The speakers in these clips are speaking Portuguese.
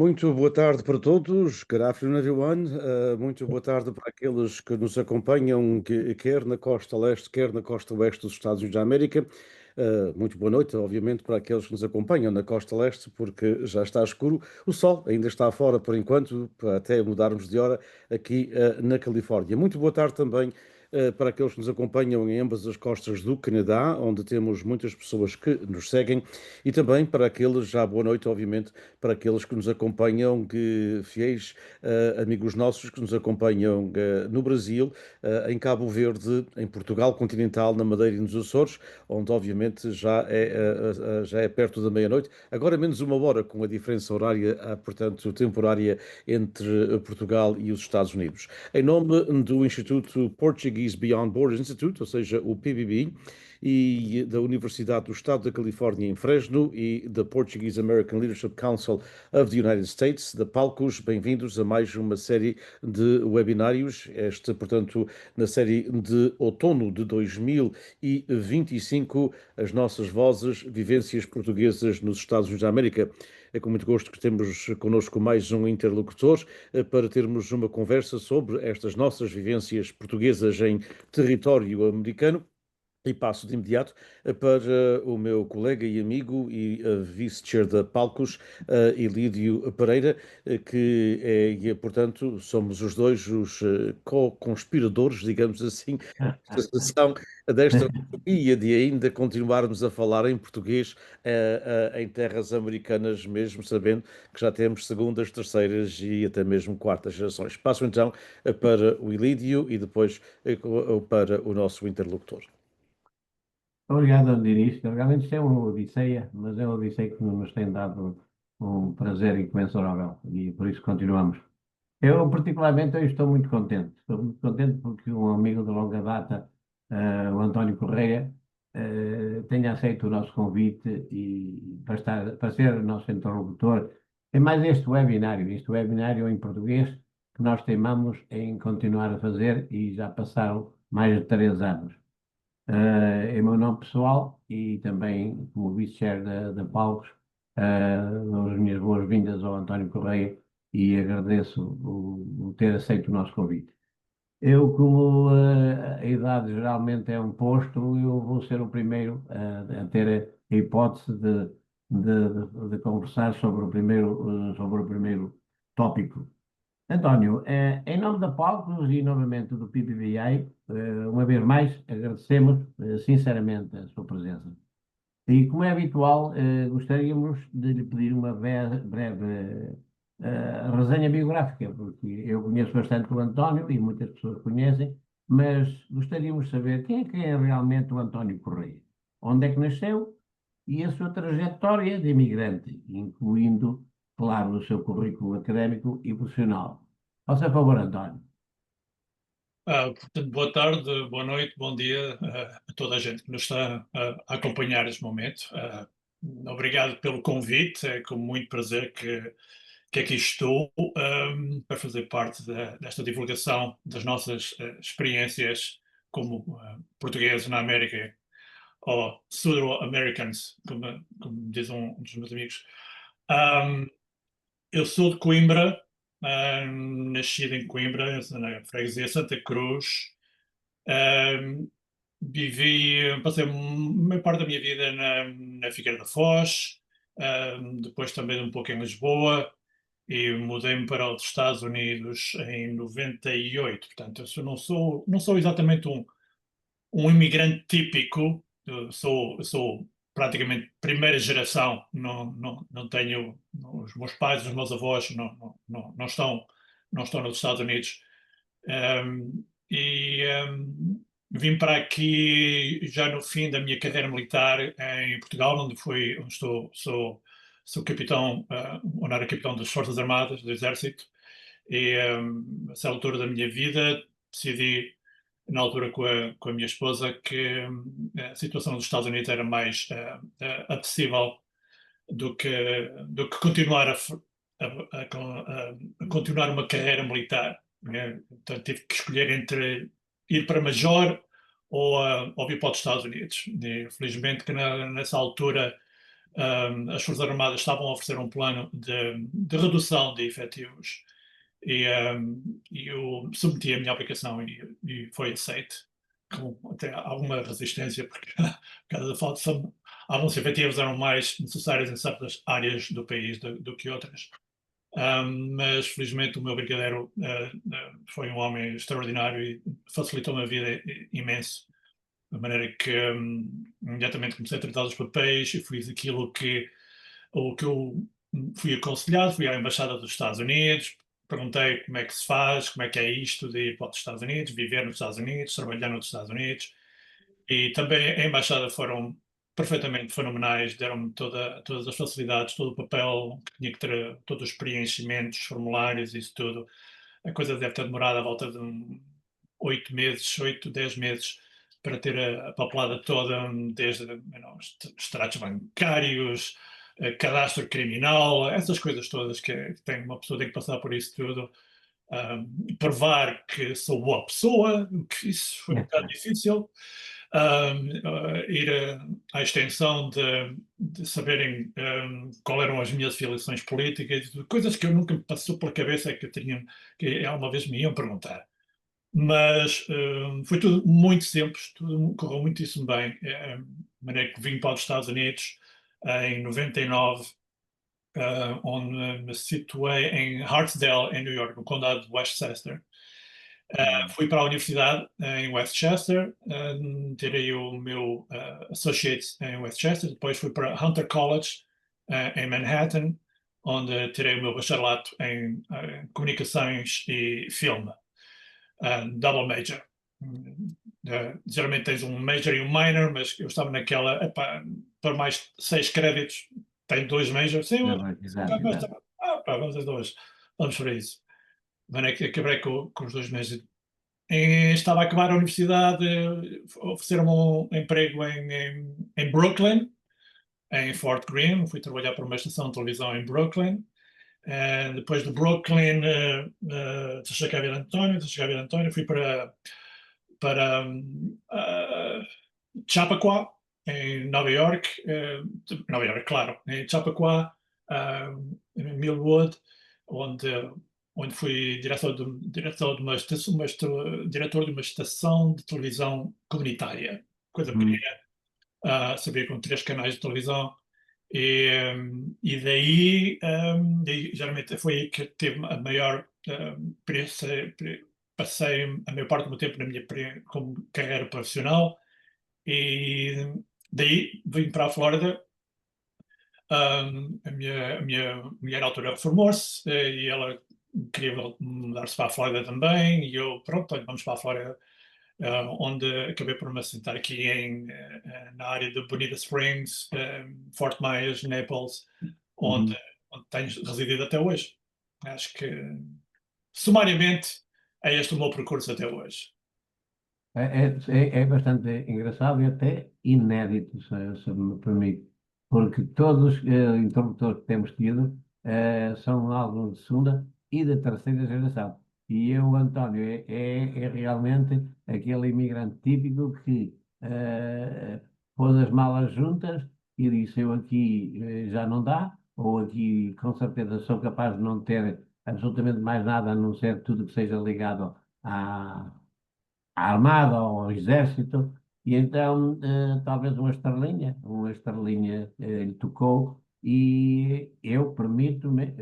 Muito boa tarde para todos, good afternoon everyone. Muito boa tarde para aqueles que nos acompanham, quer na costa leste, quer na costa oeste dos Estados Unidos da América. Muito boa noite, obviamente, para aqueles que nos acompanham na costa leste, porque já está escuro. O sol ainda está fora por enquanto, até mudarmos de hora aqui na Califórnia. Muito boa tarde também para aqueles que nos acompanham em ambas as costas do Canadá, onde temos muitas pessoas que nos seguem, e também para aqueles, já boa noite, obviamente, para aqueles que nos acompanham, fiéis amigos nossos que nos acompanham no Brasil, em Cabo Verde, em Portugal continental, na Madeira e nos Açores, onde obviamente já é perto da meia-noite, agora menos uma hora com a diferença horária, portanto, temporária entre Portugal e os Estados Unidos. Em nome do Instituto Portuguese Beyond Borders Institute, ou seja, o PBB, e da Universidade do Estado da Califórnia em Fresno e da Portuguese American Leadership Council of the United States, da Palcos, bem-vindos a mais uma série de webinários, portanto, na série de outono de 2025, as nossas vozes, vivências portuguesas nos Estados Unidos da América. É com muito gosto que temos connosco mais um interlocutor para termos uma conversa sobre estas nossas vivências portuguesas em território americano. E passo de imediato para o meu colega e amigo e vice-chair da Palcos, Ilídio Pereira, que portanto, somos os dois os co-conspiradores, digamos assim, desta sessão, desta utopia de ainda continuarmos a falar em português em terras americanas, mesmo sabendo que já temos segundas, terceiras e até mesmo quartas gerações. Passo então para o Ilídio e depois para o nosso interlocutor. Obrigado, Diniz. Realmente isto é uma odisseia, mas é uma odisseia que nos tem dado um prazer incomensurável e por isso continuamos. Eu, particularmente, eu estou muito contente. Estou muito contente porque um amigo de longa data, o António Correia, tenha aceito o nosso convite e para ser o nosso interlocutor em mais este webinário em português, que nós teimamos em continuar a fazer e já passaram mais de 3 anos. Em meu nome pessoal e também como vice-chair da Palcos, dou as minhas boas-vindas ao António Correia e agradeço o ter aceito o nosso convite. Eu, como a idade geralmente é um posto, eu vou ser o primeiro a ter a hipótese de conversar sobre o primeiro tópico. António, em nome da Palcos e novamente do PPBI, uma vez mais agradecemos sinceramente a sua presença. E como é habitual, gostaríamos de lhe pedir uma breve resenha biográfica, porque eu conheço bastante o António e muitas pessoas conhecem, mas gostaríamos de saber quem é realmente o António Correia, onde é que nasceu e a sua trajetória de imigrante, incluindo, claro, o seu currículo académico e profissional. Faça favor, António. Portanto, boa tarde, boa noite, bom dia a toda a gente que nos está a acompanhar neste momento. Obrigado pelo convite, é com muito prazer que aqui estou para fazer parte desta divulgação das nossas experiências como portugueses na América, ou Pseudo-Americans, como diz um dos meus amigos. Um, eu sou de Coimbra, nascido em Coimbra, na freguesia Santa Cruz. Um, passei a maior parte da minha vida na Figueira da Foz, depois também um pouco em Lisboa, e mudei-me para os Estados Unidos em 98. Portanto, eu não sou exatamente um imigrante típico. Eu sou praticamente primeira geração. Não tenho, os meus pais, os meus avós não estão nos Estados Unidos. Vim para aqui já no fim da minha carreira militar em Portugal, onde sou capitão, honorário capitão das Forças Armadas, do Exército. E nessa altura da minha vida decidi, na altura com a minha esposa, que a situação dos Estados Unidos era mais apetecível do que continuar a continuar uma carreira militar, né? Então tive que escolher entre ir para Major ou vir para os Estados Unidos. E, felizmente que nessa altura as Forças Armadas estavam a oferecer um plano de redução de efetivos e eu submeti a minha aplicação e foi aceito, com até alguma resistência, porque por causa da falta de alguns efetivos eram mais necessários em certas áreas do país do que outras. Mas felizmente o meu brigadeiro foi um homem extraordinário e facilitou-me a vida imenso, de maneira que imediatamente comecei a tratar dos papéis e fiz o que eu fui aconselhado, fui à Embaixada dos Estados Unidos, perguntei como é que se faz, como é que é isto de ir para os Estados Unidos, viver nos Estados Unidos, trabalhar nos Estados Unidos, e também a Embaixada foram perfeitamente fenomenais, deram-me todas as facilidades, todo o papel que tinha que ter, todos os preenchimentos, formulários, isso tudo. A coisa deve ter demorado à volta de 8 meses, 8, 10 meses, para ter a papelada toda, desde extratos bancários, cadastro criminal, essas coisas todas que tem, uma pessoa tem que passar por isso tudo. Provar que sou boa pessoa, que isso foi um bocado difícil. Ir à extensão de saberem qual eram as minhas filiações políticas, coisas que eu nunca me passou pela cabeça que alguma vez me iam perguntar. Mas foi tudo muito simples, tudo correu muitíssimo bem. De maneira que vim para os Estados Unidos em 99, onde me situei em Hartsdale, em New York, no condado de Westchester. Fui para a universidade em Westchester, tirei o meu associate em Westchester, depois fui para Hunter College em Manhattan, onde tirei o meu bacharelato em comunicações e filme, double major. Geralmente tens um major e um minor, mas eu estava naquela, para mais 6 créditos, tenho 2 majors, sim, Exato. vamos a 2, vamos para isso. Acabei com os 2 meses. Estava a acabar a universidade, ofereceram-me um emprego em Brooklyn, em Fort Greene, fui trabalhar para uma estação de televisão em Brooklyn. Depois de Brooklyn, deixei cá vir António, fui para Chappaqua, em Nova York, claro, em Chappaqua, em Millwood, onde fui diretor de diretor de uma estação de televisão comunitária, coisa pequena, sabia, com 3 canais de televisão, e daí geralmente foi aí que teve a maior passei a maior parte do meu tempo na minha como carreira profissional, e daí vim para a Flórida. A minha mulher, à altura, reformou-se, e ela queria mudar-se para a Flórida também, e eu, pronto, olha, vamos para a Flórida, onde acabei por me assentar aqui na área de Bonita Springs, Fort Myers, Naples, onde tenho residido até hoje. Acho que, sumariamente, é este o meu percurso até hoje. É bastante engraçado e até inédito, se me permite, porque todos os interlocutores que temos tido são alguns de segunda e de terceira geração. E eu, António, é realmente aquele imigrante típico que pôs as malas juntas e disse: eu aqui já não dá, ou aqui com certeza sou capaz de não ter absolutamente mais nada a não ser tudo que seja ligado à Armada, ao Exército, e então talvez uma estrelinha lhe tocou, e eu permito-me,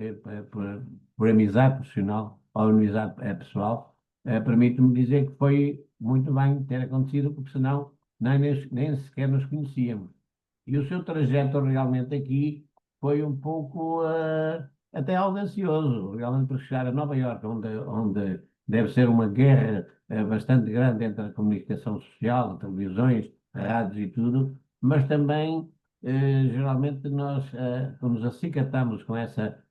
por amizade profissional ou amizade pessoal, permito-me dizer que foi muito bem ter acontecido, porque senão nem sequer nos conhecíamos. E o seu trajeto realmente aqui foi um pouco até audacioso, realmente para chegar a Nova Iorque, onde deve ser uma guerra bastante grande entre a comunicação social, televisões, rádios e tudo, mas também, geralmente, nós, quando nos acicatamos com essa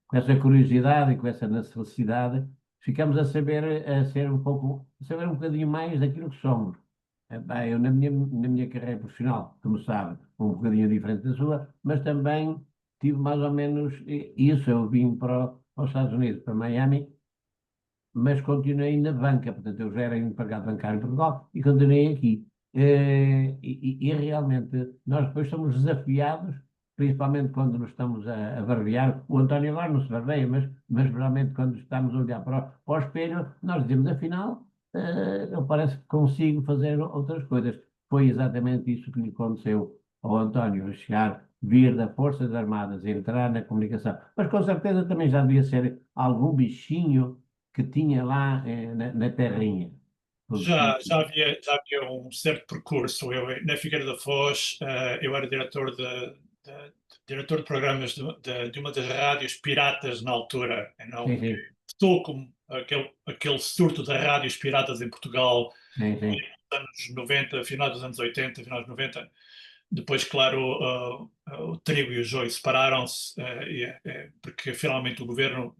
curiosidade e com essa necessidade, ficamos a saber um bocadinho mais daquilo que somos. Eu, na minha carreira profissional, como sabe, um bocadinho diferente da sua, mas também tive mais ou menos isso. Eu vim para os Estados Unidos, para Miami, mas continuei na banca, portanto, eu já era empregado bancário em Portugal e continuei aqui. E realmente nós depois somos desafiados principalmente quando nos estamos a barbear. O António agora não se barbeia, mas realmente quando estamos a olhar para o espelho, nós dizemos, afinal, eu parece que consigo fazer outras coisas. Foi exatamente isso que lhe aconteceu ao António, a chegar, vir das Forças Armadas, entrar na comunicação. Mas com certeza também já devia ser algum bichinho que tinha lá na terrinha. Já havia um certo percurso. Eu, na Figueira da Foz, eu era diretor de programas de uma das rádios piratas na altura. Eu Sim, não sim, estou com aquele surto de rádios piratas em Portugal sim, nos sim. anos 90, final dos anos 80, final dos 90. Depois, claro, o trigo e o joio separaram-se, porque finalmente o governo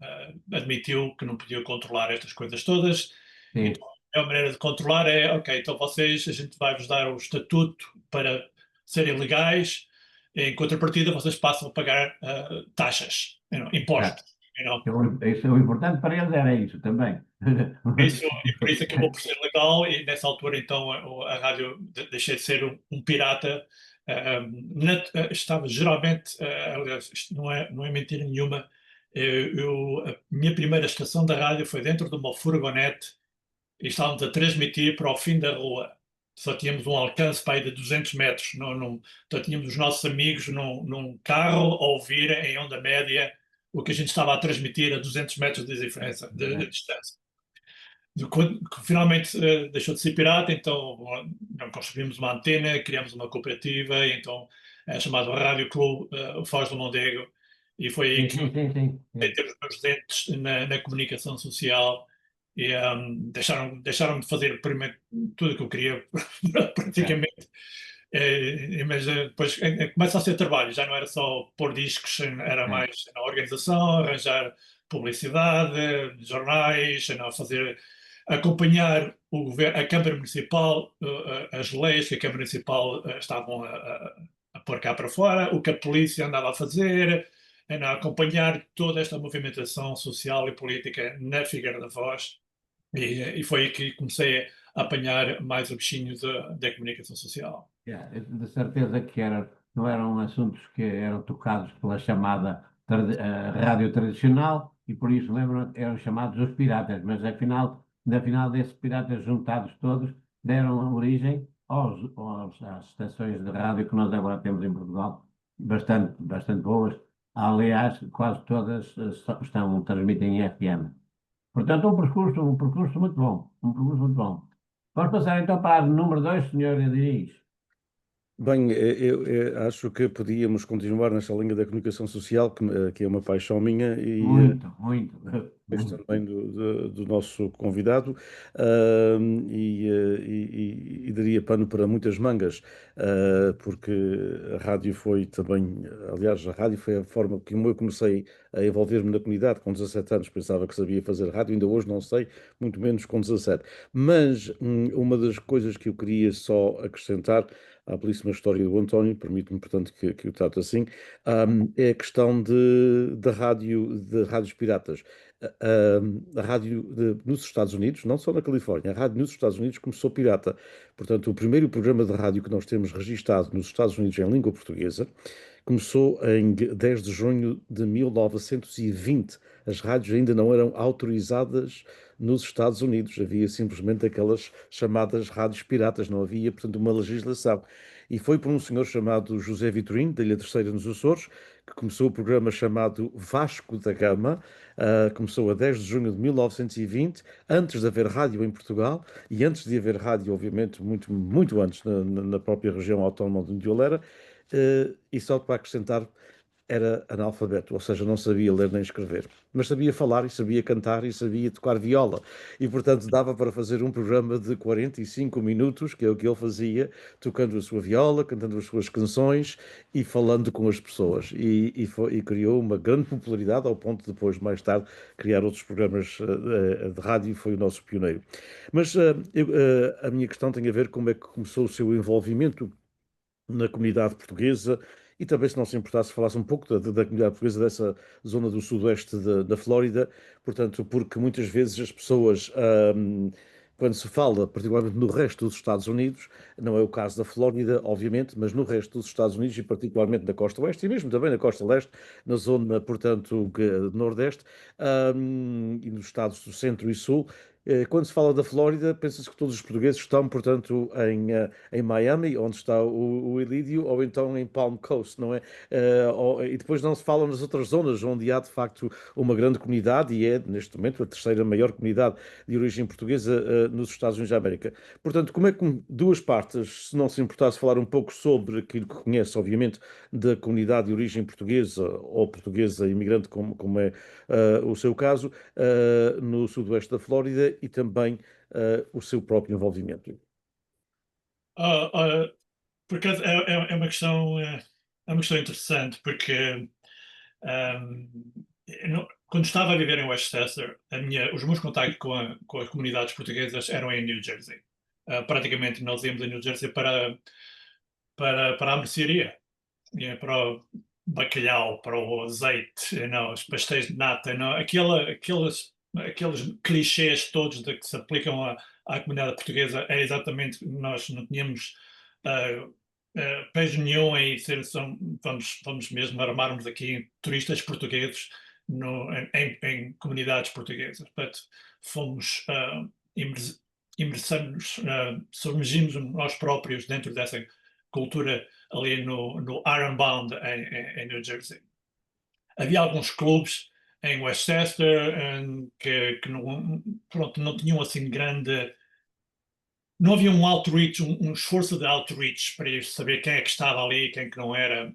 admitiu que não podia controlar estas coisas todas. Sim. Então, a maneira de controlar é, ok, então vocês, a gente vai-vos dar o estatuto para serem legais, em contrapartida vocês passam a pagar taxas, Já. impostos. you know. Isso, o importante para eles era isso também. E por isso acabou por ser legal, e nessa altura então a rádio deixei de ser um pirata. Estava geralmente, aliás, isto não é mentira nenhuma, a minha primeira estação da rádio foi dentro de uma furgonete e estávamos a transmitir para o fim da rua. Só tínhamos um alcance para aí de 200 metros. Então tínhamos os nossos amigos num carro a ouvir em onda média o que a gente estava a transmitir a 200 metros de diferença, de distância. Quando finalmente deixou de ser pirata, então construímos uma antena, criamos uma cooperativa, e então é chamado Rádio Clube Foz do Mondego, e foi aí Sim, que eu sim, sim, sim, comecei a sim. ter os meus dentes na comunicação social, e deixaram de fazer primeiro tudo o que eu queria, É, praticamente. Mas depois começa a ser trabalho, já não era só pôr discos, era é, mais na organização, arranjar publicidade, jornais, fazer, acompanhar o governo, a Câmara Municipal, as leis que a Câmara Municipal estavam a pôr cá para fora, o que a polícia andava a fazer, acompanhar toda esta movimentação social e política na Figueira da Foz, e foi aí que comecei a apanhar mais o bichinho da comunicação social. de certeza que não eram assuntos que eram tocados pela chamada rádio tradicional e por isso lembram, eram chamados os piratas, mas afinal desses piratas juntados todos deram origem às estações de rádio que nós agora temos em Portugal, bastante boas. Aliás, quase todas transmitem em FM. Portanto, um percurso muito bom, um percurso muito bom. Vamos passar então para a número 2, senhor Diniz. Bem, eu acho que podíamos continuar nesta linha da comunicação social, que é uma paixão minha, e Muito, muito, depois muito. também do nosso convidado, e daria pano para muitas mangas, porque a rádio foi também, aliás, a rádio foi a forma como eu comecei a envolver-me na comunidade com 17 anos, pensava que sabia fazer rádio, ainda hoje não sei, muito menos com 17. Mas uma das coisas que eu queria só acrescentar à belíssima história do António, permite-me, portanto, que o trate assim, é a questão de rádios piratas. A rádio nos Estados Unidos, não só na Califórnia, a rádio nos Estados Unidos começou pirata. Portanto, o primeiro programa de rádio que nós temos registado nos Estados Unidos em língua portuguesa começou em 10 de junho de 1920. As rádios ainda não eram autorizadas nos Estados Unidos. Havia simplesmente aquelas chamadas rádios piratas, não havia, portanto, uma legislação. E foi por um senhor chamado José Vitorino, da Ilha Terceira, nos Açores, que começou o programa chamado Vasco da Gama. Começou a 10 de junho de 1920, antes de haver rádio em Portugal e antes de haver rádio, obviamente, muito, muito antes na própria região autónoma de onde eu era. E só para acrescentar, era analfabeto, ou seja, não sabia ler nem escrever, mas sabia falar e sabia cantar e sabia tocar viola. E, portanto, dava para fazer um programa de 45 minutos, que é o que ele fazia, tocando a sua viola, cantando as suas canções e falando com as pessoas. E criou uma grande popularidade, ao ponto de depois, mais tarde, criar outros programas de rádio, e foi o nosso pioneiro. Mas a minha questão tem a ver com como é que começou o seu envolvimento na comunidade portuguesa e também, se não se importasse, falasse um pouco da comunidade portuguesa dessa zona do sudoeste da Flórida, portanto, porque muitas vezes as pessoas quando se fala, particularmente no resto dos Estados Unidos, não é o caso da Flórida, obviamente, mas no resto dos Estados Unidos e particularmente na costa oeste e mesmo também na costa leste, na zona, portanto, nordeste, e nos estados do centro e sul, quando se fala da Flórida, pensa-se que todos os portugueses estão, portanto, em Miami, onde está o Ilídio, ou então em Palm Coast, não é? E depois não se fala nas outras zonas onde há, de facto, uma grande comunidade e é, neste momento, a terceira maior comunidade de origem portuguesa nos Estados Unidos da América. Portanto, como é que duas partes, se não se importasse falar um pouco sobre aquilo que conhece, obviamente, da comunidade de origem portuguesa ou portuguesa imigrante, como é o seu caso, no sudoeste da Flórida e também o seu próprio envolvimento. Ah, ah, por acaso é uma questão interessante, porque ahm, quando estava a viver em Westchester, os meus contactos com as comunidades portuguesas eram em New Jersey. Praticamente nós íamos a New Jersey para a mercearia, para o bacalhau, para o azeite, os pastéis de nata, aqueles clichês todos de que se aplicam à comunidade portuguesa, é exatamente, nós não tínhamos pejo nenhum em vamos mesmo armarmos aqui turistas portugueses em comunidades portuguesas. Portanto, fomos imersamos, submergimos nós próprios dentro dessa cultura ali no Ironbound, em New Jersey. Havia alguns clubes em Westchester que não, pronto, não tinham assim grande. Não havia um outreach, um esforço de outreach para ir saber quem é que estava ali, quem é que não era,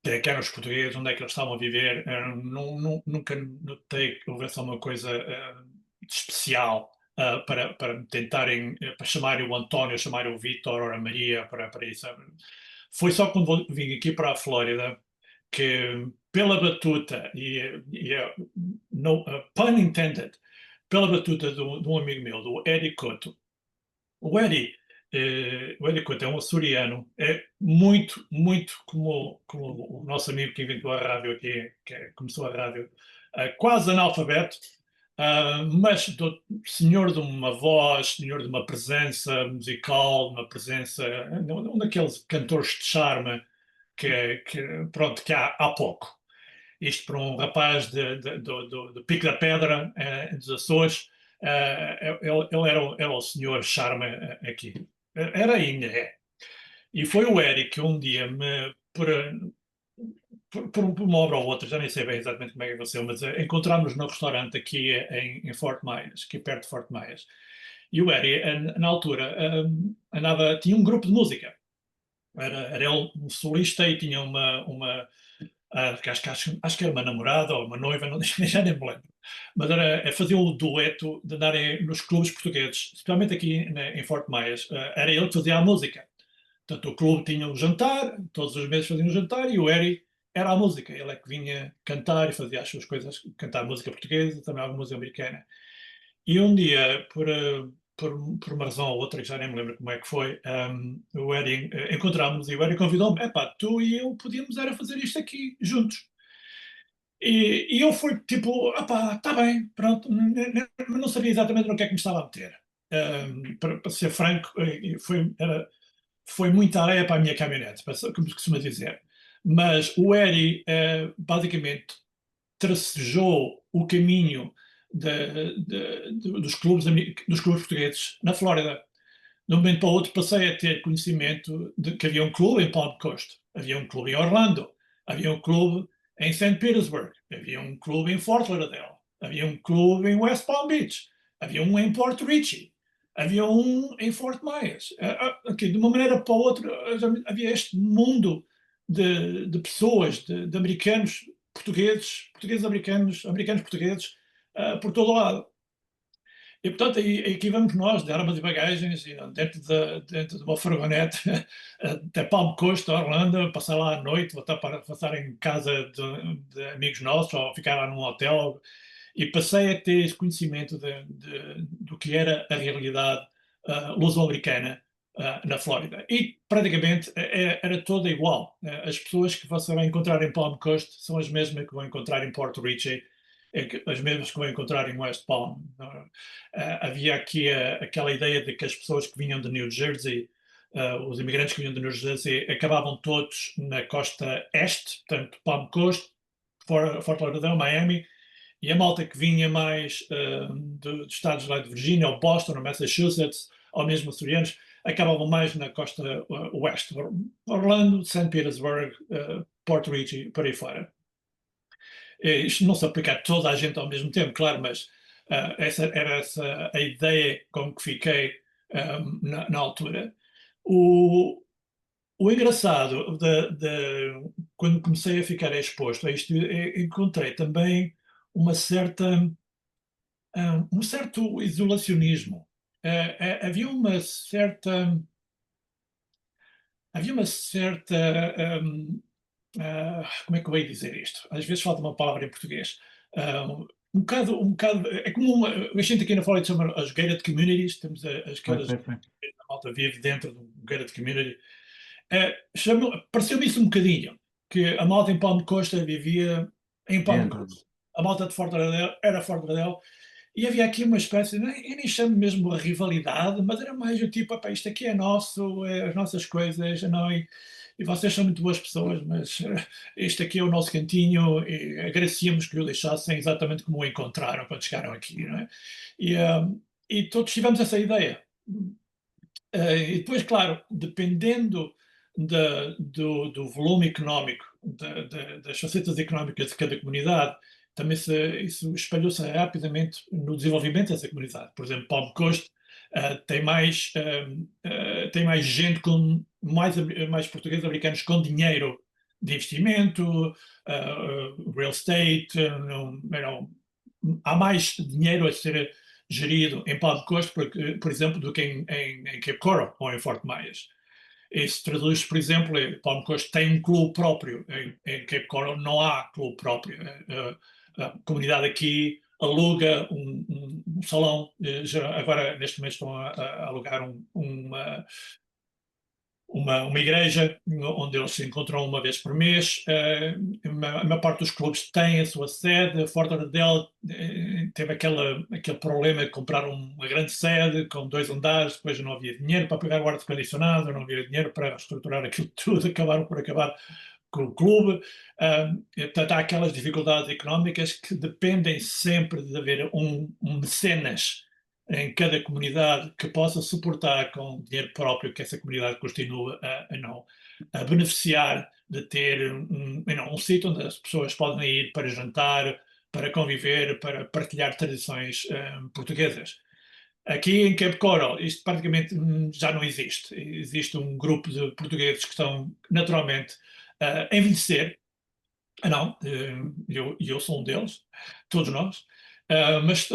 quem é que eram os portugueses, onde é que eles estavam a viver. Nunca notei que houvesse alguma coisa de especial para tentarem, para chamarem o António, chamarem o Vítor ou a Maria para isso. Foi só quando vim aqui para a Flórida que, pela batuta, no, pun intended, pela batuta de um amigo meu, do Eddie Couto. O Eddie Couto é um açoriano, é muito, muito como o nosso amigo que inventou a rádio aqui, começou a rádio, quase analfabeto, mas senhor de uma voz, senhor de uma presença musical, uma presença, um daqueles cantores de charme pronto, que há pouco. Isto para um rapaz do Pico da Pedra, dos Açores, ele era o senhor charme aqui. Era ainda, é. E foi o Eric que um dia por uma obra ou outra, já nem sei bem exatamente como é que aconteceu, mas encontramos-nos no restaurante aqui em Fort Myers, aqui perto de Fort Myers. E o Eric, na altura, tinha um grupo de música. Era ele um solista e tinha acho que era uma namorada ou uma noiva, não, já nem me lembro. Mas fazia o dueto de andarem nos clubes portugueses, especialmente aqui em Fort Myers. Era ele que fazia a música. Portanto, o clube tinha um jantar, todos os meses faziam um jantar e o Eri era a música. Ele é que vinha cantar e fazia as suas coisas, cantar música portuguesa, também alguma música americana. E um dia, por uma razão ou outra, que já nem me lembro como é que foi, o Eri, encontramos e o Eri convidou-me: epá, tu e eu podíamos era fazer isto aqui juntos. E eu fui tipo, epá, está bem, pronto, não sabia exatamente no que é que me estava a meter. Para ser franco, foi muita areia para a minha caminhonete, como se costuma dizer. Mas o Eri, basicamente, tracejou o caminho dos clubes portugueses na Flórida. De um momento para o outro passei a ter conhecimento de que havia um clube em Palm Coast, havia um clube em Orlando, havia um clube em St. Petersburg, havia um clube em Fort Lauderdale, havia um clube em West Palm Beach, havia um em Port Richey, havia um em Fort Myers. De uma maneira para a outra, havia este mundo de pessoas, de americanos portugueses, portugueses americanos, americanos portugueses, por todo o lado. E, portanto, aqui vamos nós, de armas e bagagens, dentro de uma furgonete, até Palm Coast, Orlando, passar lá à noite, voltar para passar em casa de amigos nossos, ou ficar lá num hotel. E passei a ter esse conhecimento do que era a realidade luso-americana na Flórida. E praticamente era toda igual. As pessoas que você vai encontrar em Palm Coast são as mesmas que vão encontrar em Port Richey as mesmas que vou encontrar em West Palm. Havia aqui aquela ideia de que as pessoas que vinham de New Jersey, os imigrantes que vinham de New Jersey, acabavam todos na costa este, portanto, Palm Coast, Fort Lauderdale, Miami, e a malta que vinha mais de estados lá de Virgínia, ou Boston, ou Massachusetts, ou mesmo açorianos, acabavam mais na costa oeste, Orlando, St. Petersburg, Port Richey, por aí fora. Isto não se aplica a toda a gente ao mesmo tempo, claro, mas essa era a ideia com que fiquei na altura. O engraçado quando comecei a ficar exposto a isto, encontrei também uma certa, um certo isolacionismo. Havia uma certa como é que eu ia dizer isto? Às vezes falta uma palavra em português. Um bocado, é como a gente aqui na Flórida chama as gated communities, temos aquelas a malta vive dentro de um gated community. Pareceu-me isso um bocadinho, que a malta em Palm Costa vivia em Palm Costa, a malta de Fort Lauderdale era Fort Lauderdale, e havia aqui uma espécie, eu nem chamo mesmo a rivalidade, mas era mais o tipo, isto aqui é nosso, é as nossas coisas, não, e vocês são muito boas pessoas, mas este aqui é o nosso cantinho, e agradecíamos que o deixassem exatamente como o encontraram quando chegaram aqui, não é? E todos tivemos essa ideia. E depois, claro, dependendo do volume económico, das facetas económicas de cada comunidade, também isso espalhou-se rapidamente no desenvolvimento dessa comunidade. Por exemplo, Palm Coast tem mais gente mais portugueses americanos com dinheiro de investimento, real estate, há mais dinheiro a ser gerido em Palm Coast, por exemplo, do que em Cape Coral ou em Fort Myers. Isso traduz, por exemplo, Palm Coast tem um clube próprio, em Cape Coral não há clube próprio. A comunidade aqui aluga um salão, agora neste momento estão a alugar uma igreja onde eles se encontram uma vez por mês. A maior parte dos clubes tem a sua sede. Fort Lauderdale teve aquele problema de comprar uma grande sede com 2 andares, depois não havia dinheiro para pagar o ar-condicionado, não havia dinheiro para reestruturar aquilo tudo, acabaram por acabar com o clube. Portanto, há aquelas dificuldades económicas que dependem sempre de haver um mecenas em cada comunidade que possa suportar com dinheiro próprio que essa comunidade continue a beneficiar de ter um sítio onde as pessoas podem ir para jantar, para conviver, para partilhar tradições portuguesas. Aqui em Cape Coral, isto praticamente já não existe. Existe um grupo de portugueses que estão naturalmente a envelhecer. Não, eu sou um deles, todos nós. Mas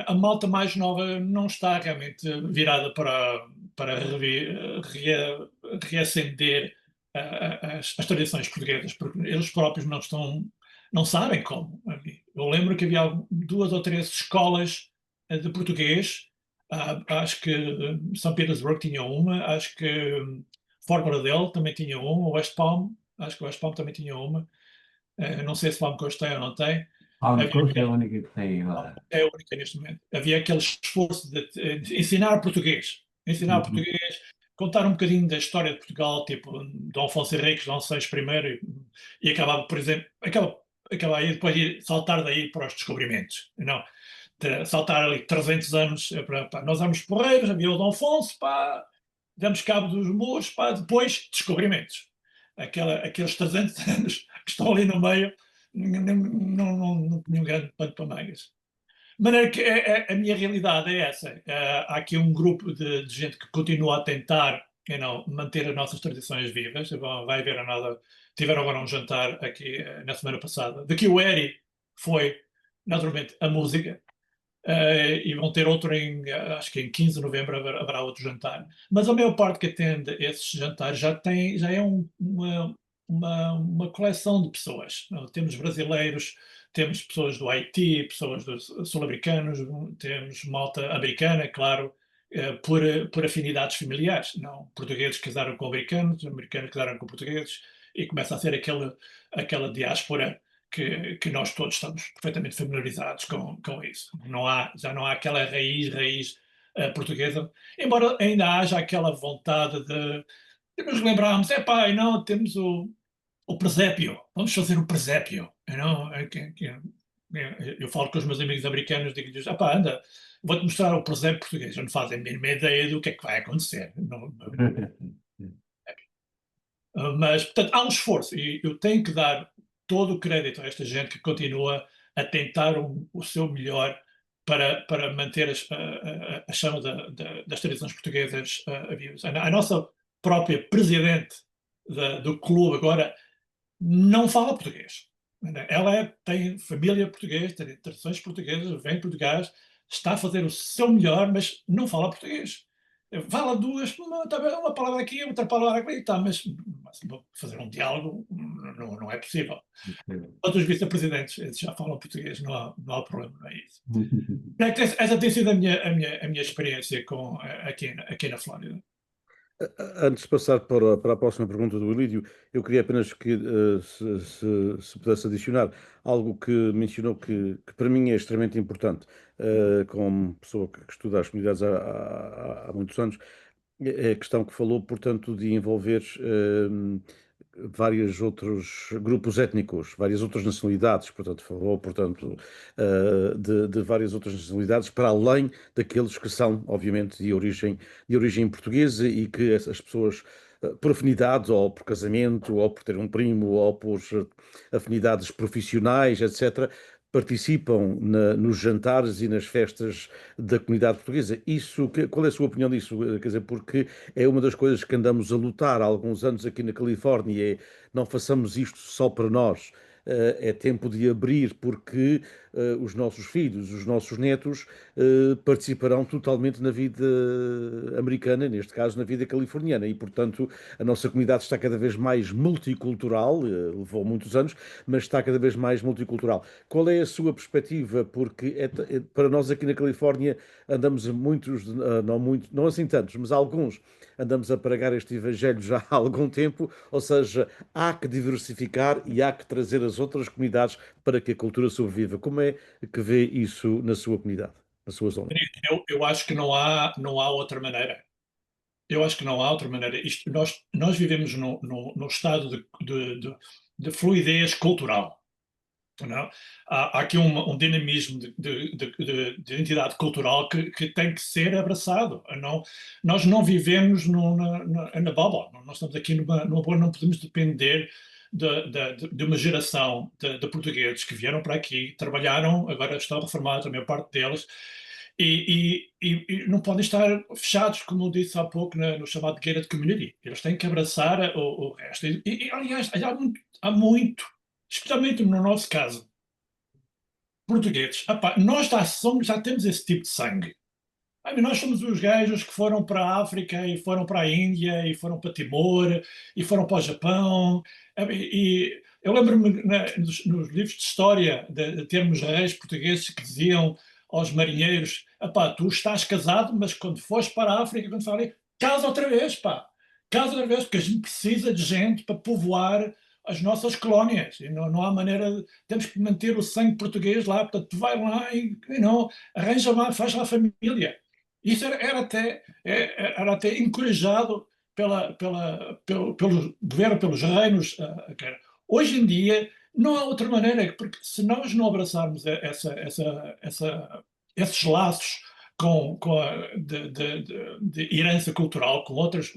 a malta mais nova não está realmente virada para reacender as tradições portuguesas, porque eles próprios não sabem como. Eu lembro que havia 2 ou 3 escolas de português. Acho que São Petersburg tinha uma, acho que Fort Lauderdale também tinha uma, West Palm, acho que West Palm também tinha uma. Não sei se Palm Coast tem ou não tem. Palm Coast é a única que tem agora. É a única neste momento. Havia aquele esforço de ensinar português. Ensinar português, contar um bocadinho da história de Portugal, tipo Dom Afonso Henriques, Dom Seis I, e acabava, por exemplo, acaba aí depois de saltar daí para os descobrimentos. Não? Saltar ali 300 anos, nós éramos porreiros, havia o Dom Afonso, demos cabo dos muros, depois descobrimentos. Aqueles 300 anos que estão ali no meio, não tinham grande pano para mangas. De maneira que a minha realidade é essa. Há aqui um grupo de gente que continua a tentar manter as nossas tradições vivas. Vai haver tiveram agora um jantar aqui na semana passada. Daqui o Eri foi, naturalmente, a música. E vão ter outro acho que em 15 de novembro haverá outro jantar. Mas a maior parte que atende esses jantares já é uma coleção de pessoas. Temos brasileiros, temos pessoas do Haiti, pessoas sul-americanos, temos malta americana, claro, por afinidades familiares. Não, portugueses casaram com americanos casaram com portugueses, e começa a ser aquela diáspora que nós todos estamos perfeitamente familiarizados com isso. Já não há aquela raiz portuguesa, embora ainda haja aquela vontade de nos lembrarmos, epá, não, temos o presépio, vamos fazer o presépio. Não, eu falo com os meus amigos americanos, digo-lhes, anda, vou-te mostrar o presépio português. Eu não fazem a mínima ideia do que é que vai acontecer. Mas, portanto, há um esforço e eu tenho que dar todo o crédito a esta gente que continua a tentar o seu melhor para manter a chama das tradições portuguesas vivas. A nossa própria presidente do clube agora não fala português. Tem família portuguesa, tem tradições portuguesas, vem de Portugal, está a fazer o seu melhor, mas não fala português. Fala duas, uma palavra aqui, outra palavra ali, tá, mas fazer um diálogo não é possível. Outros vice-presidentes eles já falam português, não há problema, não é isso. Essa tem sido a minha experiência aqui na Flórida. Antes de passar para a próxima pergunta do Elídio, eu queria apenas que se pudesse adicionar algo que mencionou que para mim é extremamente importante, como pessoa que estuda as comunidades há muitos anos, é a questão que falou, portanto, de envolver vários outros grupos étnicos, várias outras nacionalidades, portanto, falou, portanto, de várias outras nacionalidades, para além daqueles que são, obviamente, de origem portuguesa e que as pessoas, por afinidades, ou por casamento, ou por ter um primo, ou por afinidades profissionais, etc., participam nos jantares e nas festas da comunidade portuguesa. Qual é a sua opinião disso? Quer dizer, porque é uma das coisas que andamos a lutar há alguns anos aqui na Califórnia, não façamos isto só para nós. É tempo de abrir porque os nossos filhos, os nossos netos participarão totalmente na vida americana, neste caso na vida californiana, e portanto a nossa comunidade está cada vez mais multicultural, levou muitos anos, mas está cada vez mais multicultural. Qual é a sua perspectiva? Porque para nós aqui na Califórnia andamos muitos, não assim tantos, mas alguns, andamos a pregar este evangelho já há algum tempo, ou seja, há que diversificar e há que trazer as outras comunidades para que a cultura sobreviva. Como é que vê isso na sua comunidade, na sua zona? Eu acho que não há outra maneira. Eu acho que não há outra maneira. Nós vivemos num estado de fluidez cultural. Não? Há aqui um dinamismo de identidade cultural que tem que ser abraçado. Nós não vivemos na bubble. Nós estamos aqui numa boa, não podemos depender de uma geração de portugueses que vieram para aqui, trabalharam, agora estão reformados, a maior parte deles, e não podem estar fechados, como eu disse há pouco, no chamado gated community. Eles têm que abraçar o resto. Aliás, há muito, especialmente no nosso caso, portugueses. Nós já temos esse tipo de sangue. Nós somos os gajos que foram para a África e foram para a Índia e foram para Timor e foram para o Japão. E eu lembro-me nos livros de história de termos reis portugueses que diziam aos marinheiros: tu estás casado, mas quando fores para a África, quando falarem, casa outra vez, casa outra vez, porque a gente precisa de gente para povoar as nossas colónias. E não há maneira, temos que manter o sangue português lá, portanto, tu vai lá e não, arranja lá, faz lá família. Isso era até encorajado pelo governo, pelos reinos. Hoje em dia, não há outra maneira, porque se nós não abraçarmos esses laços de herança cultural com outras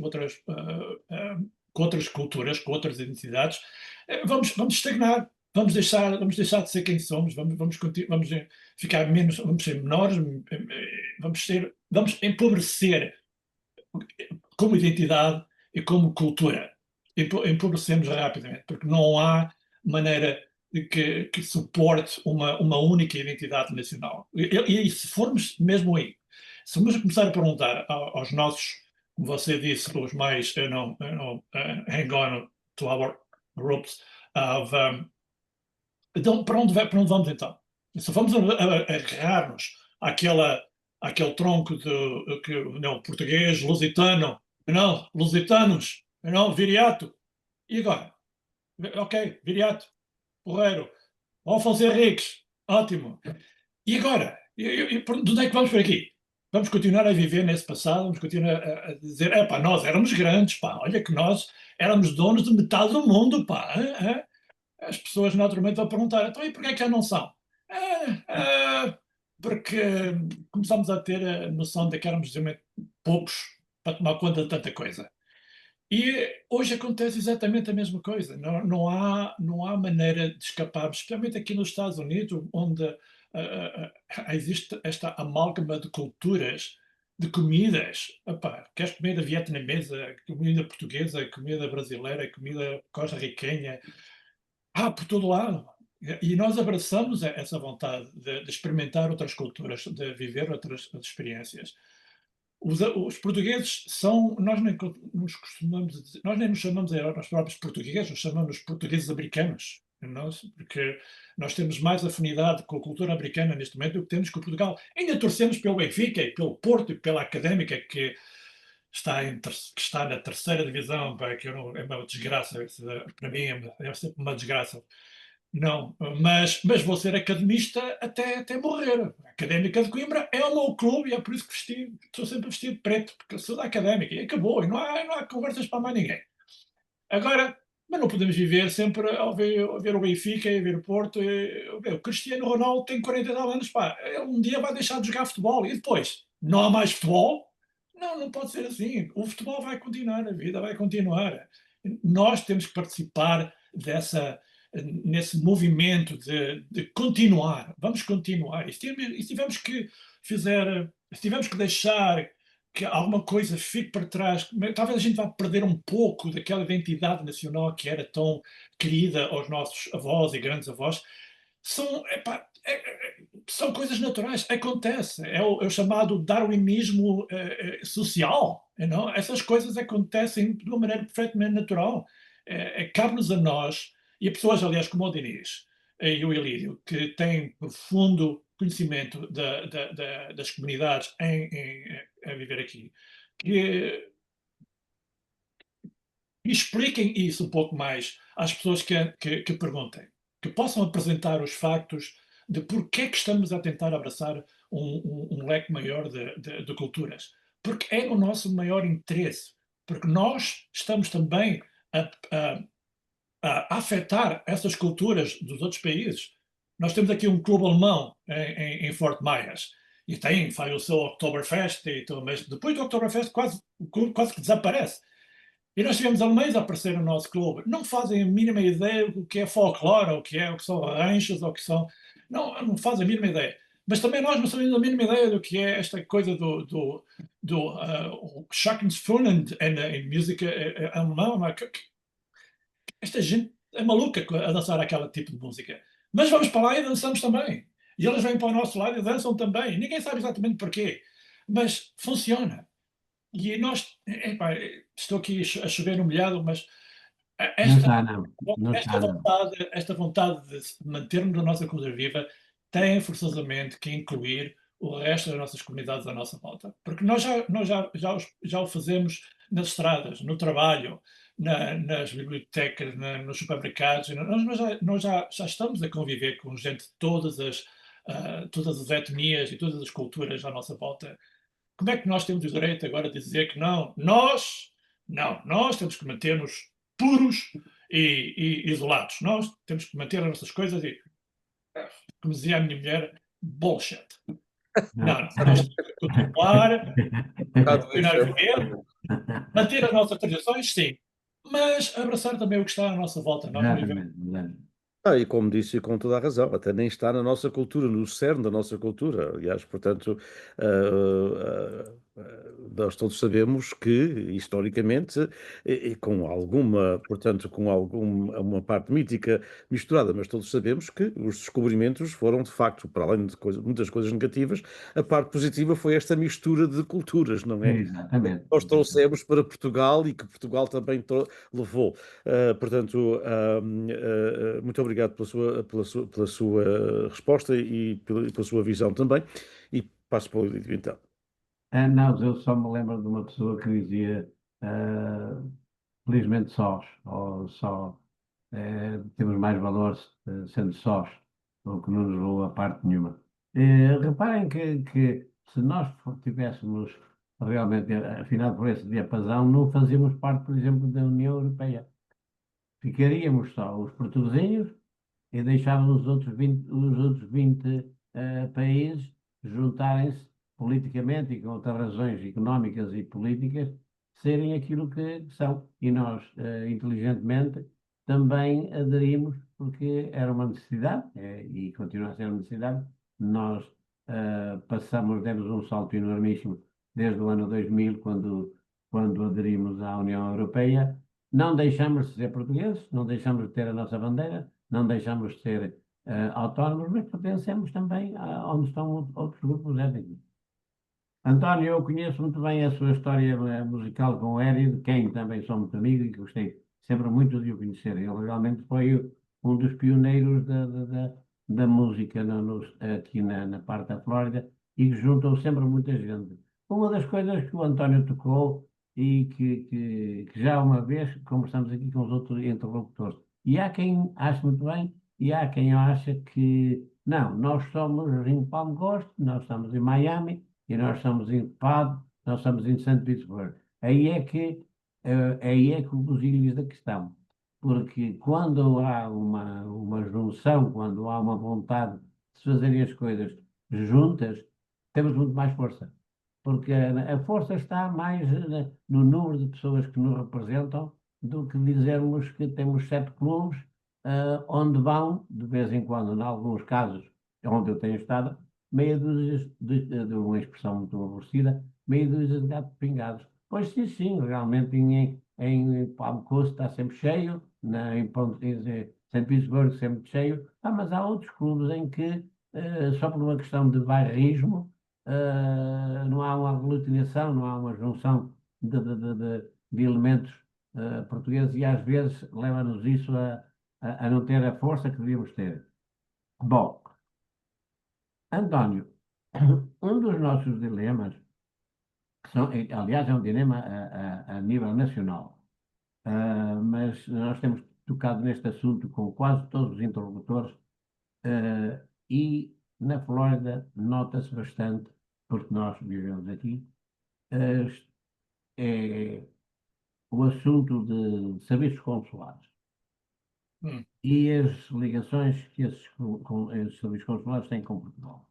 culturas, com outras identidades, vamos estagnar. Vamos deixar de ser quem somos, vamos ficar menos, vamos ser menores, vamos empobrecer como identidade e como cultura. Empobrecemos rapidamente, porque não há maneira que suporte uma única identidade nacional. E se formos mesmo aí, se vamos começar a perguntar aos nossos, como você disse, os mais hang on to our ropes of então, para onde vamos então? Se vamos agarrar-nos àquele tronco português, lusitano, lusitanos, viriato, e agora? Ok, viriato, porreiro, Afonso Henriques, ótimo. E agora? De onde é que vamos por aqui? Vamos continuar a viver nesse passado, vamos continuar a dizer, pá, nós éramos grandes, pá, olha que nós éramos donos de metade do mundo, pá. As pessoas naturalmente vão perguntar, então e porquê é que já não são? Porque começamos a ter a noção de que éramos realmente poucos para tomar conta de tanta coisa. E hoje acontece exatamente a mesma coisa. Não há maneira de escaparmos, especialmente aqui nos Estados Unidos, onde existe esta amálgama de culturas, de comidas. Epá, queres comida vietnamesa, comida portuguesa, comida brasileira, comida costarriquenha, por todo lado. E nós abraçamos essa vontade de experimentar outras culturas, de viver outras experiências. Os portugueses são, nós nem nos costumamos dizer, nós nem nos chamamos a nós próprios portugueses, nos chamamos portugueses americanos, porque nós temos mais afinidade com a cultura americana neste momento do que temos com Portugal. Ainda torcemos pelo Benfica e pelo Porto e pela Académica, que está na terceira divisão, pá, que é uma desgraça, para mim é sempre uma desgraça. Não, mas vou ser academista até morrer. A Académica de Coimbra é o meu clube e é por isso que estou sempre vestido de preto, porque eu sou da Académica e acabou, e não há conversas para mais ninguém. Agora, mas não podemos viver sempre a ver o Benfica e a ver o Porto. O Cristiano Ronaldo tem 49 anos, pá, ele um dia vai deixar de jogar futebol e depois não há mais futebol? Não, não pode ser assim. O futebol vai continuar, a vida vai continuar. Nós temos que participar nesse movimento de continuar. Vamos continuar. Se tivermos que se tivermos que deixar que alguma coisa fique para trás, talvez a gente vá perder um pouco daquela identidade nacional que era tão querida aos nossos avós e grandes avós. São coisas naturais, acontece. É o chamado darwinismo social. Não? Essas coisas acontecem de uma maneira perfeitamente natural. Cabe-nos a nós, e a pessoas, aliás, como o Diniz e o Elídio, que têm profundo conhecimento das comunidades a viver aqui, que expliquem isso um pouco mais às pessoas que perguntem, que possam apresentar os factos de porque é que estamos a tentar abraçar um leque maior de culturas. Porque é o nosso maior interesse. Porque nós estamos também a afetar essas culturas dos outros países. Nós temos aqui um clube alemão em Fort Myers e faz o seu Oktoberfest, mas depois do Oktoberfest quase que desaparece. E nós tivemos alemães a aparecer no nosso clube. Não fazem a mínima ideia do que é folclore, ou o que são ranchos, ou o que são. Não fazem a mínima ideia. Mas também nós não sabemos a mínima ideia do que é esta coisa do Schackensfunden em música alemã. Esta gente é maluca a dançar aquele tipo de música. Mas vamos para lá e dançamos também. E eles vêm para o nosso lado e dançam também. Ninguém sabe exatamente porquê. Mas funciona. E nós, estou aqui a chover no molhado, mas Não esta, está, não. Não está, não. esta vontade de mantermos a nossa cultura viva tem forçosamente que incluir o resto das nossas comunidades à nossa volta. Porque nós já o fazemos nas estradas, no trabalho, nas bibliotecas, nos supermercados. Nós já estamos a conviver com gente de todas as etnias e todas as culturas à nossa volta. Como é que nós temos o direito agora de dizer que não? Nós temos que manter-nos puros e isolados. Nós temos que manter as nossas coisas e, como dizia a minha mulher, bullshit. Não, nós temos que continuar, continuar a viver, manter as nossas tradições, sim, mas abraçar também o que está à nossa volta. Nós não vivemos. Exatamente, exatamente. E como disse, e com toda a razão, até nem está na nossa cultura, no cerne da nossa cultura. Aliás, portanto, nós todos sabemos que, historicamente, e com alguma, portanto, com uma parte mítica misturada, mas todos sabemos que os descobrimentos foram, de facto, para além de muitas coisas negativas, a parte positiva foi esta mistura de culturas, não é? Exatamente. Nós trouxemos para Portugal e que Portugal também levou. Portanto, muito obrigado pela sua resposta e pela sua visão também. E passo para o Lídio, então. Não, eu só me lembro de uma pessoa que dizia ah, felizmente sós, ou só temos mais valor sendo sós. o que não nos levou a parte nenhuma. Reparem que se nós tivéssemos realmente afinado por esse diapasão, não fazíamos parte, por exemplo, da União Europeia. Ficaríamos só os portuguesinhos e deixávamos os outros 20 países juntarem-se politicamente e com outras razões económicas e políticas, serem aquilo que são. E nós, inteligentemente, também aderimos, porque era uma necessidade, e continua a ser uma necessidade. Nós demos um salto enormíssimo desde o ano 2000, quando aderimos à União Europeia. Não deixamos de ser portugueses, não deixamos de ter a nossa bandeira, não deixamos de ser autónomos, mas pertencemos também a onde estão outros grupos étnicos. António, eu conheço muito bem a sua história musical com o Hélio, de quem também sou muito amigo e que gostei sempre muito de o conhecer. Ele realmente foi um dos pioneiros da música aqui na parte da Flórida e que juntou sempre muita gente. Uma das coisas que o António tocou e que já uma vez conversamos aqui com os outros interlocutores. E há quem ache muito bem e há quem acha que não, nós somos em Palm Coast, nós estamos em Miami e nós estamos em PAD, nós estamos em St. Petersburg. Aí é que os ilhos da questão. Porque quando há uma junção, quando há uma vontade de se fazerem as coisas juntas, temos muito mais força. Porque a força está mais no número de pessoas que nos representam do que dizermos que temos 7 clubes, onde vão, de vez em quando, em alguns casos, onde eu tenho estado, meia dúzia de uma expressão muito aborrecida, meia dúzia de gatos pingados. Pois sim, sim, realmente em Palm Coast está sempre cheio, em St. Petersburg sempre cheio, mas há outros clubes em que, só por uma questão de bairrismo, não há uma aglutinação, não há uma junção de elementos portugueses e às vezes leva-nos isso a não ter a força que devíamos ter. Bom, António, um dos nossos dilemas, aliás, é um dilema a nível nacional, mas nós temos tocado neste assunto com quase todos os interlocutores, e na Flórida nota-se bastante, porque nós vivemos aqui, é o assunto de serviços consulares Hum. e as ligações que esses serviços consulares têm com Portugal.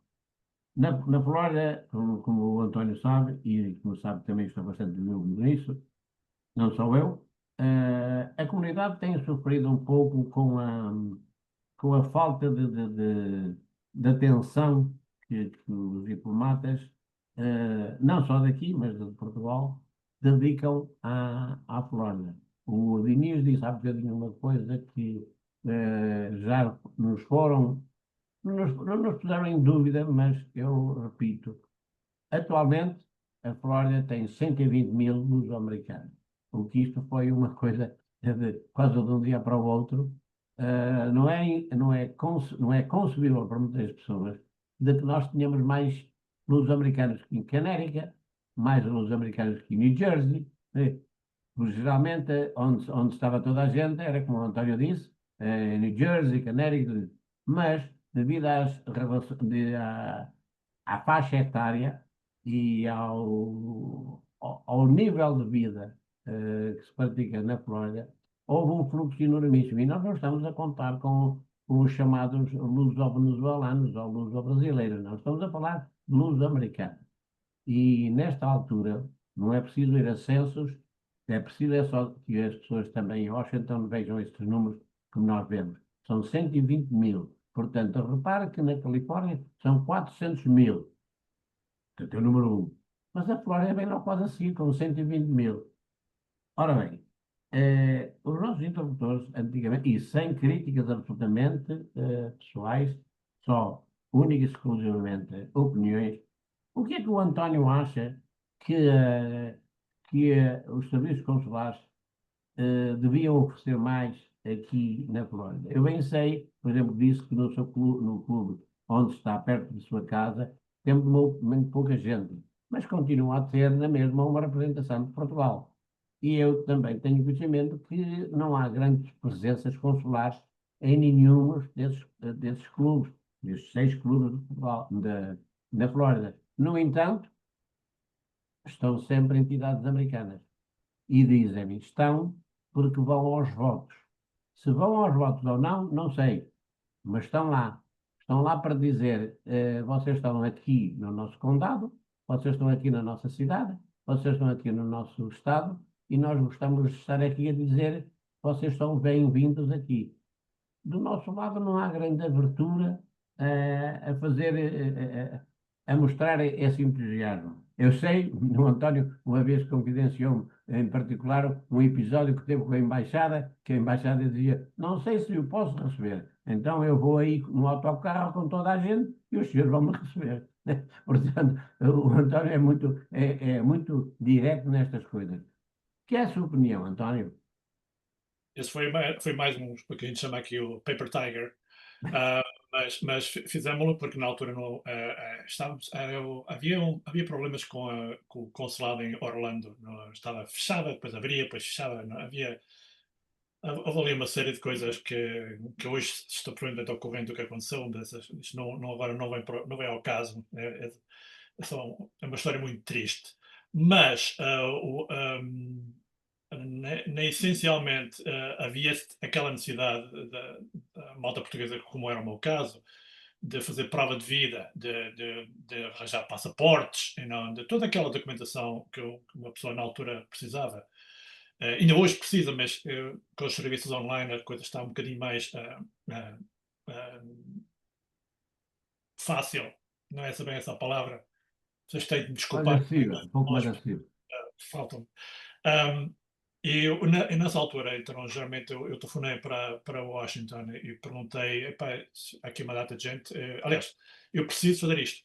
Na Flórida, como o António sabe, e como sabe também estou bastante envolvido nisso, não sou eu, a comunidade tem sofrido um pouco com a falta de atenção que os diplomatas, não só daqui, mas de Portugal, dedicam à Polónia. O Diniz disse há bocadinho uma coisa que já nos foram, não nos puseram em dúvida, mas eu repito, atualmente a Polónia tem 120 mil luso-americanos, o que isto foi uma coisa quase de um dia para o outro. Não é concebível para muitas pessoas de que nós tenhamos mais luso-americanos que em Canérica, mais luso-americanos que em New Jersey, porque geralmente onde estava toda a gente era, como o António disse, New Jersey, Canérica, mas devido à faixa etária e ao nível de vida que se pratica na Flórida, houve um fluxo enormíssimo. E nós não estamos a contar com os chamados luso-venezuelanos ou luso-brasileiros, não. Estamos a falar de luso-americanos. E nesta altura não é preciso ir a censos, é preciso só que as pessoas também em Washington vejam estes números que nós vemos. São 120 mil. Portanto, repare que na Califórnia são 400 mil. Portanto, é o número 1. Mas a Flórida vem logo quase a seguir, com 120 mil. Ora bem, os nossos interlocutores, antigamente, e sem críticas absolutamente pessoais, só única e exclusivamente opiniões, o que é que o António acha que os serviços consulares deviam oferecer mais aqui na Flórida? Eu bem sei, por exemplo, disse que no clube onde está perto de sua casa, temos muito pouca gente, mas continua a ter na mesma uma representação de Portugal. E eu também tenho conhecimento que não há grandes presenças consulares em nenhum desses clubes. destes 6 clubes de futebol da Flórida. No entanto, estão sempre entidades americanas. E dizem, estão porque vão aos votos. Se vão aos votos ou não, não sei, mas estão lá. Estão lá para dizer, vocês estão aqui no nosso condado, vocês estão aqui na nossa cidade, vocês estão aqui no nosso estado, e nós gostamos de estar aqui a dizer, vocês são bem-vindos aqui. Do nosso lado não há grande abertura a fazer, a mostrar esse entusiasmo. Eu sei, o António uma vez confidenciou-me, em particular, um episódio que teve com a Embaixada, que a Embaixada dizia, não sei se o posso receber, então eu vou aí no autocarro com toda a gente e os senhores vão me receber. Portanto, o António é muito direto nestas coisas. Que é a sua opinião, António? Esse foi mais um, o que a gente chama aqui o Paper Tiger. Ah, mas fizemos-lo porque na altura não, estávamos, havia problemas com o consulado em Orlando. Estava fechada, depois abria, depois fechava. Não, houve ali uma série de coisas que hoje estou perfeitamente ao corrente do que aconteceu, mas isto agora não vem ao caso. É uma história muito triste. Mas essencialmente havia aquela necessidade da malta portuguesa, como era o meu caso, de fazer prova de vida, de arranjar passaportes, de toda aquela documentação que uma pessoa na altura precisava. Ainda hoje precisa, mas com os serviços online a coisa está um bocadinho mais fácil, não é bem essa a palavra. Vocês têm de me desculpar. Acessível, um pouco mais acessível. Faltam. E nessa altura, então, geralmente eu telefonei para Washington e perguntei, epá, há aqui uma data de gente, aliás, eu preciso fazer isto,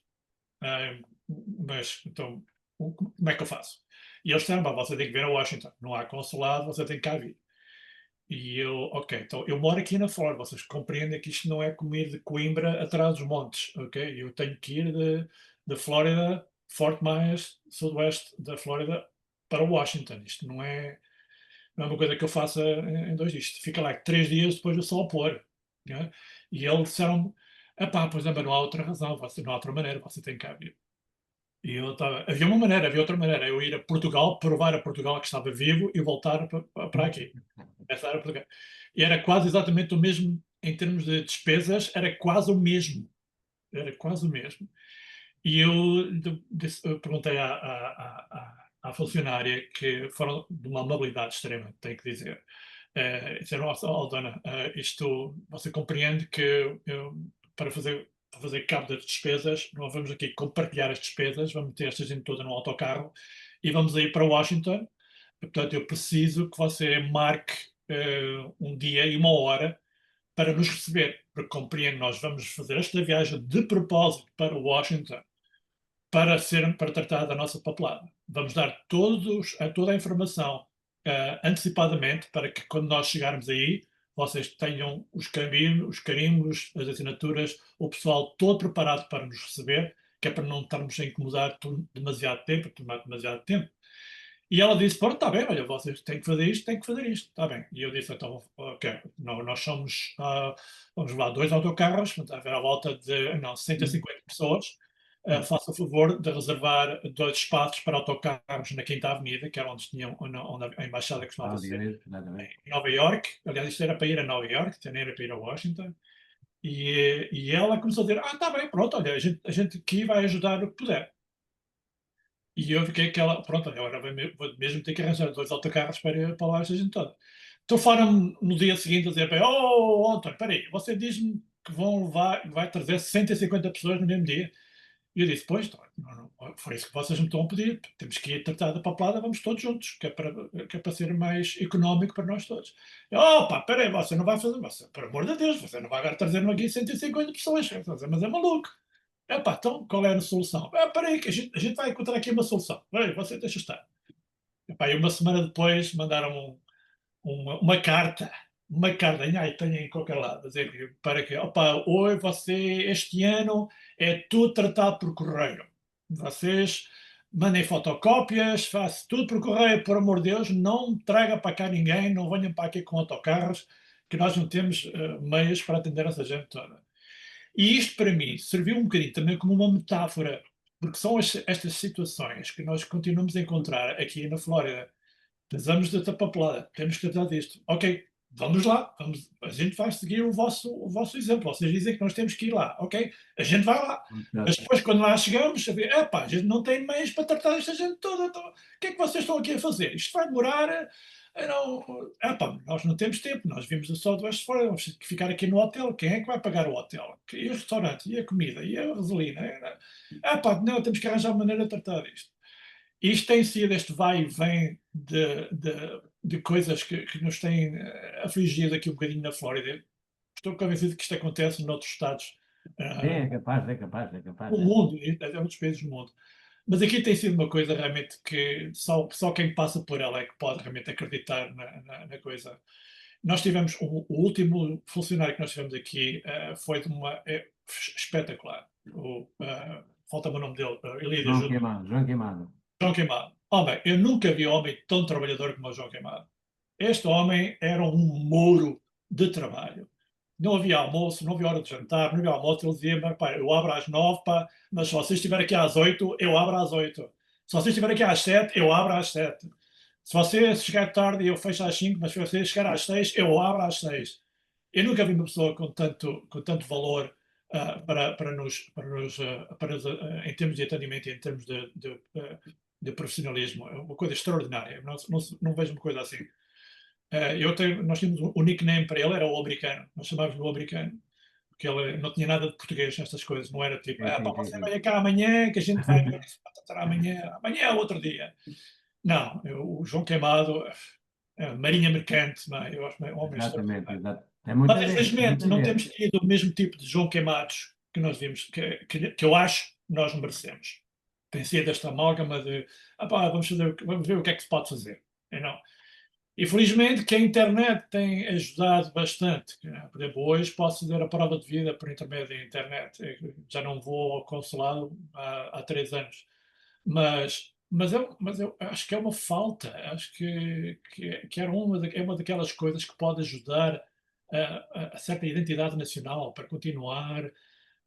mas então, como é que eu faço? E eles disseram, você tem que vir a Washington, não há consulado, você tem que cá vir. E eu, ok, então eu moro aqui na Flórida, vocês compreendem que isto não é como ir de Coimbra atrás dos montes, ok? Eu tenho que ir de Flórida, Fort Myers, sudoeste da Flórida, para Washington. Isto não é uma coisa que eu faça em 2 dias. Fica lá 3 dias depois do sol pôr. Né? E eles disseram, epá, pois não há outra razão, não há outra maneira, você tem que vir. E eu estava, havia outra maneira, eu ir a Portugal, provar a Portugal que estava vivo e voltar para aqui. Essa era Portugal. E era quase exatamente o mesmo, em termos de despesas, era quase o mesmo. Era quase o mesmo. E eu perguntei à funcionária, que foram de uma amabilidade extrema, tenho que dizer. Disseram, dona, isto, você compreende que para fazer cabo das despesas, nós vamos aqui compartilhar as despesas, vamos meter esta gente toda no autocarro e vamos aí para Washington. Portanto, eu preciso que você marque um dia e uma hora para nos receber, porque compreende, nós vamos fazer esta viagem de propósito para Washington para tratar da nossa papelada. Vamos dar toda a informação antecipadamente para que quando nós chegarmos aí, vocês tenham os carimbos, as assinaturas, o pessoal todo preparado para nos receber, que é para não estarmos a incomodar demasiado tempo, tomar demasiado tempo. E ela disse, pronto, está bem, olha, vocês têm que fazer isto, está bem. E eu disse, então, ok, nós somos, vamos levar 2 autocarros, portanto, haver à volta de, 150 pessoas. Faça o favor de reservar 2 espaços para autocarros na Quinta Avenida, que era onde a embaixada costumava ser, em Nova York. Aliás, isto era para ir a Nova York, não era para ir a Washington. E ela começou a dizer, está bem, pronto, olha, a gente aqui vai ajudar o que puder. E eu fiquei aquela, pronto, agora vou mesmo ter que arranjar 2 autocarros para lá esta gente toda. Telefonam-me no dia seguinte a dizer, António, espera aí, você diz-me que vai trazer 150 pessoas no mesmo dia. E eu disse, pois, não, foi isso que vocês me estão a pedir, temos que ir tratar da papelada, vamos todos juntos, que é para ser mais económico para nós todos. Opa, espera aí, você não vai fazer, por amor de Deus, você não vai agora trazer-me aqui 150 pessoas, mas é maluco. Epá, então qual era a solução? Espera aí, que a gente vai encontrar aqui uma solução. Ei, você deixa estar. Epá, e uma semana depois mandaram uma carta, ai, tenho em qualquer lado, a dizer para que, opa, oi, este ano é tudo tratado por correio. Vocês mandem fotocópias, façam tudo por correio, por amor de Deus, não traga para cá ninguém, não venham para aqui com autocarros, que nós não temos meios para atender essa gente toda. E isto, para mim, serviu um bocadinho também como uma metáfora, porque são estas situações que nós continuamos a encontrar aqui na Flórida. Precisamos desta papelada, temos que tratar disto. Ok, vamos lá, a gente vai seguir o vosso exemplo. Vocês dizem que nós temos que ir lá, ok? A gente vai lá. Mas depois, quando lá chegamos, a gente não tem meios para tratar esta gente toda. Então, o que é que vocês estão aqui a fazer? Isto vai demorar. Não, nós não temos tempo, nós vimos o Southwest fora, vamos ter que ficar aqui no hotel. Quem é que vai pagar o hotel? E o restaurante? E a comida? E a gasolina? Não, temos que arranjar uma maneira de tratar disto. Isto tem sido este vai e vem de coisas que nos têm afligido aqui um bocadinho na Flórida. Estou convencido que isto acontece noutros estados É capaz, é capaz, é capaz. do mundo, até muitos países do mundo. Mas aqui tem sido uma coisa realmente que só quem passa por ela é que pode realmente acreditar na coisa. Nós tivemos, o último funcionário que nós tivemos aqui foi espetacular. Falta-me o nome dele, Elias João ajuda. Queimado, João Queimado. João Queimado. Homem, eu nunca vi homem tão trabalhador como o João Queimado. Este homem era um muro de trabalho. Não havia almoço, não havia hora de jantar, não havia almoço. Ele dizia: pá, eu abro às 9, pá, mas se vocês estiverem aqui às 8, eu abro às 8. Se vocês estiverem aqui às 7, eu abro às 7. Se você chegar tarde, eu fecho às 5, mas se você chegar às 6, eu abro às 6. Eu nunca vi uma pessoa com tanto valor em termos de atendimento e em termos de profissionalismo. É uma coisa extraordinária. Não vejo uma coisa assim. Nós tínhamos o nickname para ele, era o americano. Nós chamávamos-lhe o americano. Porque ele não tinha nada de português nestas coisas. Não era tipo, Sim, sim, pá, sim, você sim. vai cá amanhã, que a gente vai ver se vai tratar amanhã. Amanhã é outro dia. Não, o João Queimado, marinha mercante, não é? Eu acho que é um homem Exatamente, extraordinário. exato. É Mas muita gente, infelizmente muita não gente. temos tido o mesmo tipo de João Queimados que nós vimos, que eu acho que nós merecemos. Tem sido esta amálgama de vamos ver o que é que se pode fazer. Não. E felizmente que a internet tem ajudado bastante. Por exemplo, hoje posso fazer a prova de vida por intermédio da internet. Eu já não vou ao consulado há 3 anos. Mas eu acho que é uma falta. Acho que é uma daquelas coisas que pode ajudar a certa identidade nacional para continuar.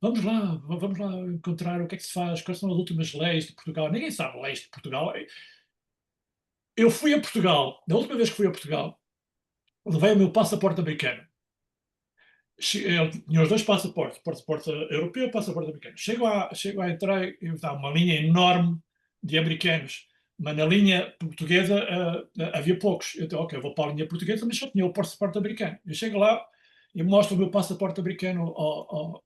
Vamos lá encontrar o que é que se faz, quais são as últimas leis de Portugal. Ninguém sabe leis de Portugal. Eu fui a Portugal, da última vez que fui a Portugal, levei o meu passaporte americano. Eu tinha os dois passaportes, passaporte europeu e passaporte americano. Chego a entrar e está uma linha enorme de americanos, mas na linha portuguesa havia poucos. Eu disse, ok, vou para a linha portuguesa, mas só tinha o passaporte americano. Eu chego lá e mostro o meu passaporte americano ao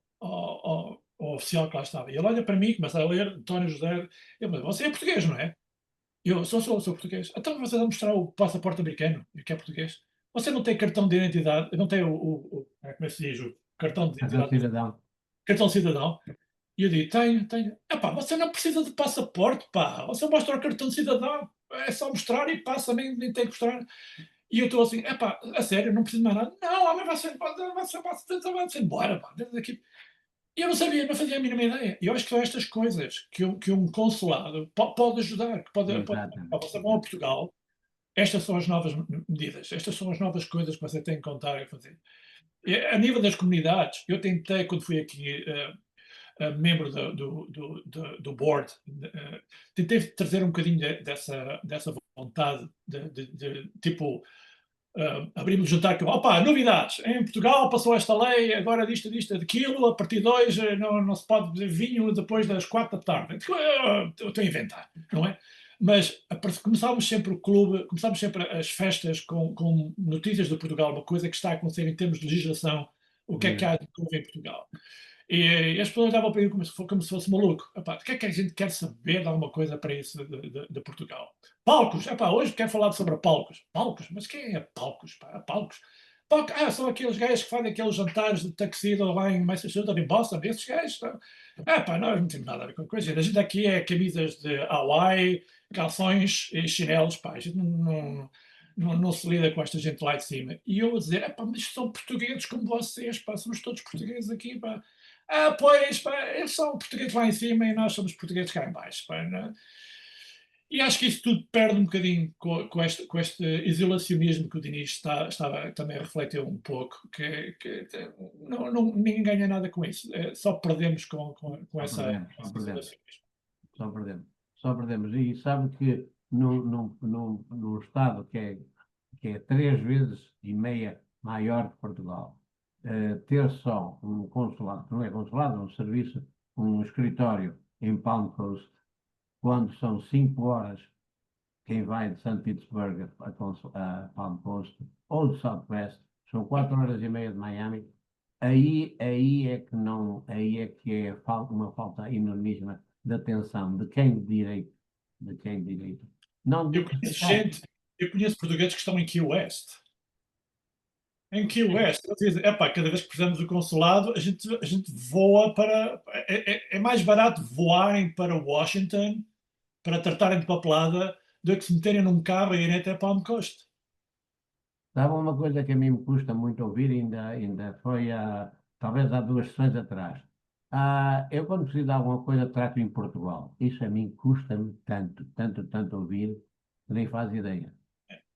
oficial que lá estava. E ele olha para mim, começa a ler, António José, ele diz, você é português, não é? Eu sou português. Então você vai mostrar o passaporte americano, que é português. Você não tem cartão de identidade, não tem como é que se diz, o cartão de Mas é o identidade, cidadão. cartão de cidadão. E eu digo, tenho. Epá, você não precisa de passaporte, pá. Você mostra o cartão de cidadão, é só mostrar e passa, nem tem que mostrar. E eu estou assim, epá, a sério, não preciso mais nada. Não, homem, vai-se embora, pá. Daqui. E eu não sabia, não fazia a mínima ideia. E eu acho que são estas coisas que um consulado pode ajudar. Você vai a Exatamente. Portugal, estas são as novas medidas, estas são as novas coisas que você tem que contar e fazer. E, a nível das comunidades, eu tentei, quando fui aqui membro do board, tentei trazer um bocadinho dessa vontade tipo, abrimos o jantar que, opa, novidades, em Portugal passou esta lei, agora disto, daquilo, a partir de hoje não se pode beber vinho depois das 4 da tarde. Eu estou a inventar, não é? Mas começámos sempre o clube, começámos sempre as festas com notícias de Portugal, uma coisa que está a acontecer em termos de legislação, o que é que há de novo em Portugal. E as pessoas davam para ele como se fosse maluco. Epá, o que é que a gente quer saber de alguma coisa para isso de Portugal? Palcos. Epá, hoje quero falar sobre palcos. Palcos? Mas quem é palcos? Pá? Palcos? São aqueles gajos que fazem aqueles jantares de tuxedo lá em Massachusetts, em Boston. Esses gajos. Pá, nós não temos nada a ver com coisa. A gente aqui é camisas de Hawaii, calções e chinelos. Pá, a gente não se lida com esta gente lá de cima. E eu a dizer, mas são portugueses como vocês, pá, somos todos portugueses aqui, pá. Pois, pá, eles são portugueses lá em cima e nós somos portugueses cá em baixo, pá, não é? E acho que isso tudo perde um bocadinho com este isolacionismo que o Diniz estava também a refletir um pouco, que ninguém ganha nada com isso. Só perdemos com Só essa, perdemos, só esse perdemos, isolacionismo. só perdemos, só perdemos. E sabe que num Estado que é 3 vezes e meia maior que Portugal, ter só um consulado, que não é consulado, é um serviço, um escritório em Palm Coast, quando são 5 horas quem vai de São Petersburgo a Palm Coast ou de Southwest, são 4 horas e meia de Miami, aí é que não, aí é que é uma falta enormíssima de atenção de quem de direito. Não Eu digo que conheço seja. gente, eu conheço portugueses que estão em Key West. Em Key West, eles dizem, epá, cada vez que precisamos do consulado, a gente voa para. É mais barato voarem para Washington para tratarem de papelada do que se meterem num carro e irem até Palm Coast. Sabe uma coisa que a mim me custa muito ouvir, ainda foi talvez há 2 sessões atrás. Eu quando preciso de alguma coisa trato em Portugal. Isso a mim custa-me tanto, tanto, tanto ouvir, que nem faz ideia.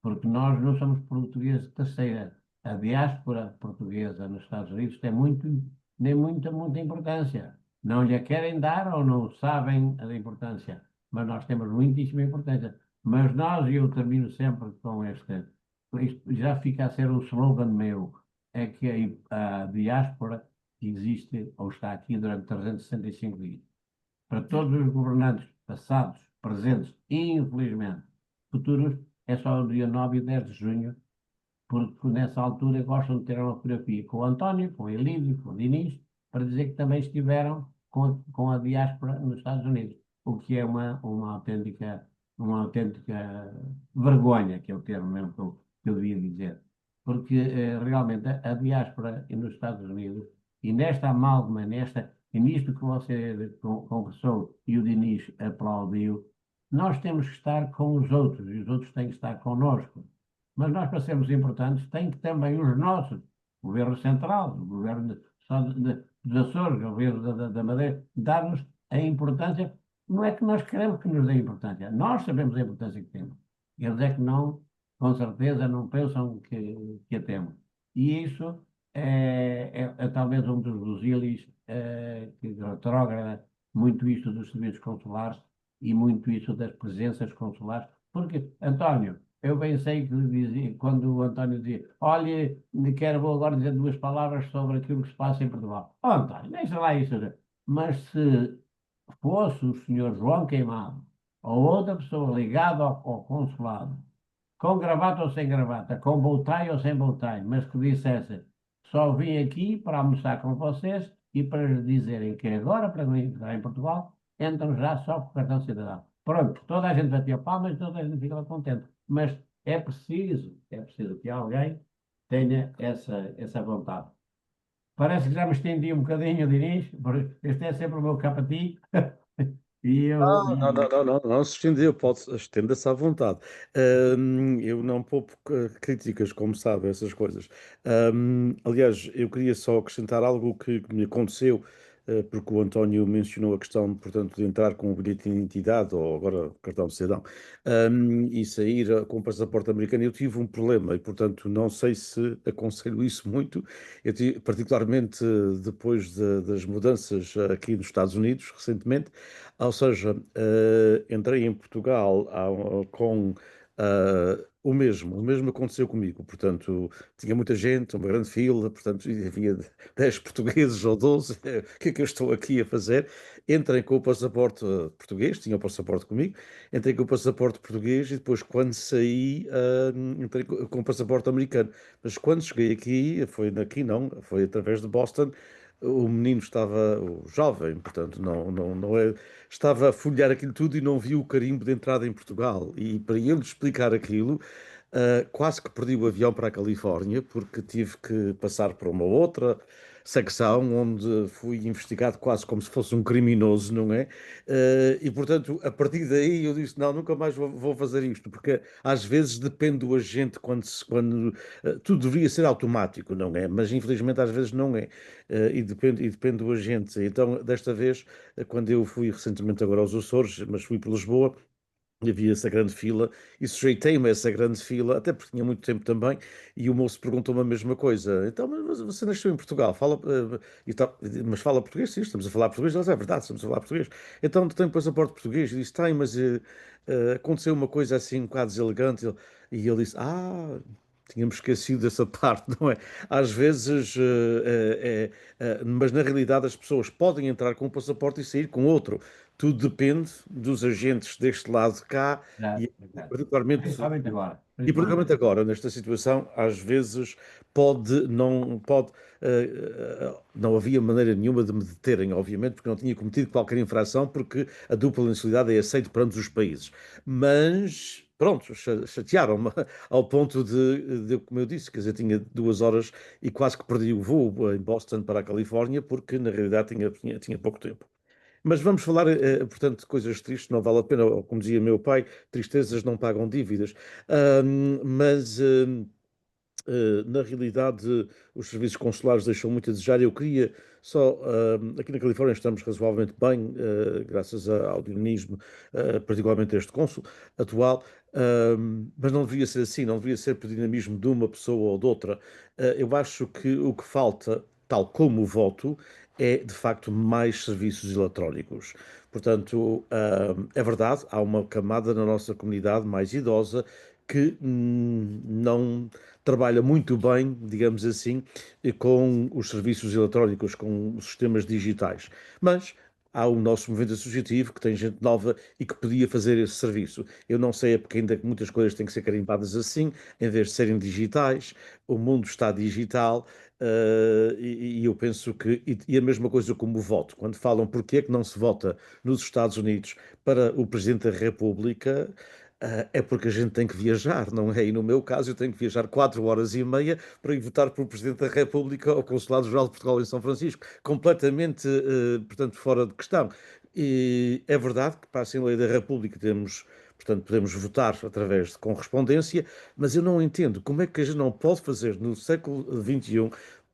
Porque nós não somos portugueses de terceira. A diáspora portuguesa nos Estados Unidos tem nem muita importância. Não lhe querem dar ou não sabem a da importância. Mas nós temos muitíssima importância. Mas nós, e eu termino sempre com isto já fica a ser um slogan meu, é que a diáspora existe ou está aqui durante 365 dias. Para todos os governantes passados, presentes e, infelizmente, futuros, é só o dia 9 e 10 de junho, porque nessa altura gostam de ter uma fotografia com o António, com o Elídio, com o Diniz, para dizer que também estiveram com a diáspora nos Estados Unidos, o que é uma autêntica vergonha, que é o termo mesmo que eu devia dizer. Porque realmente a diáspora nos Estados Unidos, e nesta amálgama, e nisto que você conversou e o Diniz aplaudiu, nós temos que estar com os outros e os outros têm que estar connosco. Mas nós, para sermos importantes, tem que também os nossos, o governo central, o governo dos Açores, o governo da Madeira, dar-nos a importância. Não é que nós queremos que nos dê importância, nós sabemos a importância que temos. Eles é que não, com certeza, não pensam que a temos. E isso é talvez um dos busilis que retrógrada muito isto dos serviços consulares e muito isso das presenças consulares. Porque, António, eu bem sei que dizia, quando o António dizia, olha, vou agora dizer 2 palavras sobre aquilo que se passa em Portugal. Oh, António, deixa lá isso. Mas se fosse o senhor João Queimado ou outra pessoa ligada ao consulado, com gravata ou sem gravata, com bow-tie ou sem bow-tie, mas que dissesse, só vim aqui para almoçar com vocês e para lhes dizerem que agora, para entrar em Portugal, entram já só com o cartão cidadão. Pronto, toda a gente batia palmas e toda a gente fica contente. Mas é preciso que alguém tenha essa vontade. Parece que já me estendi um bocadinho, Diniz, porque este é sempre o meu capati. E eu. Não, não, não, não, não se estendeu, estenda-se à vontade. Eu não poupo críticas, como sabe, essas coisas. Aliás, eu queria só acrescentar algo que me aconteceu, porque o António mencionou a questão, portanto, de entrar com o bilhete de identidade, ou agora cartão de cidadão, e sair com o passaporte americano. Eu tive um problema e, portanto, não sei se aconselho isso muito. Particularmente depois das mudanças aqui nos Estados Unidos, recentemente. Ou seja, entrei em Portugal com o mesmo aconteceu comigo, portanto, tinha muita gente, uma grande fila, portanto, e havia 10 portugueses ou 12, o que é que eu estou aqui a fazer? Entrei com o passaporte português, tinha o passaporte comigo, entrei com o passaporte português e depois, quando saí, entrei com o passaporte americano. Mas quando cheguei aqui, aqui não, foi através de Boston. O menino estava, o jovem, portanto, não é, estava a folhear aquilo tudo e não viu o carimbo de entrada em Portugal. E para ele explicar aquilo, quase que perdi o avião para a Califórnia, porque tive que passar por uma outra secção onde fui investigado quase como se fosse um criminoso, não é? E portanto, a partir daí eu disse: não, nunca mais vou fazer isto, porque às vezes depende do agente tudo deveria ser automático, não é? Mas infelizmente às vezes não é. E depende do agente. Então, desta vez, quando eu fui recentemente agora aos Açores, mas fui para Lisboa, havia essa grande fila e sujeitei-me a essa grande fila, até porque tinha muito tempo também, e o moço perguntou-me a mesma coisa. Então, mas você nasceu em Portugal, mas fala português? Sim, estamos a falar português. Ele disse, é verdade, estamos a falar português. Então, tem passaporte português? Eu disse, tem, mas aconteceu uma coisa assim um bocado deselegante. E ele disse, tínhamos esquecido dessa parte, não é? Às vezes, mas na realidade as pessoas podem entrar com um passaporte e sair com outro. Tudo depende dos agentes deste lado de cá Exato, e exato. particularmente, Principalmente agora. e Principalmente particularmente agora. agora, nesta situação, às vezes pode, não pode, não havia maneira nenhuma de me deterem, obviamente, porque não tinha cometido qualquer infração, porque a dupla nacionalidade é aceita para ambos os países. Mas, pronto, chatearam-me ao ponto como eu disse, quer dizer, tinha 2 horas e quase que perdi o voo em Boston para a Califórnia, porque na realidade tinha pouco tempo. Mas vamos falar, portanto, de coisas tristes, não vale a pena, ou como dizia meu pai, tristezas não pagam dívidas. Mas na realidade, os serviços consulares deixam muito a desejar. Eu queria só, aqui na Califórnia estamos razoavelmente bem, graças ao dinamismo, particularmente este cônsul atual, mas não deveria ser assim, não deveria ser por dinamismo de uma pessoa ou de outra. Eu acho que o que falta, tal como o voto, é de facto mais serviços eletrónicos. Portanto, é verdade, há uma camada na nossa comunidade mais idosa que não trabalha muito bem, digamos assim, com os serviços eletrónicos, com os sistemas digitais. Mas há o nosso movimento associativo que tem gente nova e que podia fazer esse serviço. Eu não sei, é porque ainda muitas coisas têm que ser carimbadas assim, em vez de serem digitais. O mundo está digital. E eu penso que, e a mesma coisa como o voto, quando falam porque é que não se vota nos Estados Unidos para o Presidente da República, é porque a gente tem que viajar, não é? E no meu caso, eu tenho que viajar 4 horas e meia para ir votar para o Presidente da República ao Consulado-Geral de Portugal em São Francisco. Completamente, portanto, fora de questão. E é verdade que para a Assembleia da República portanto, podemos votar através de correspondência, mas eu não entendo como é que a gente não pode fazer no século XXI,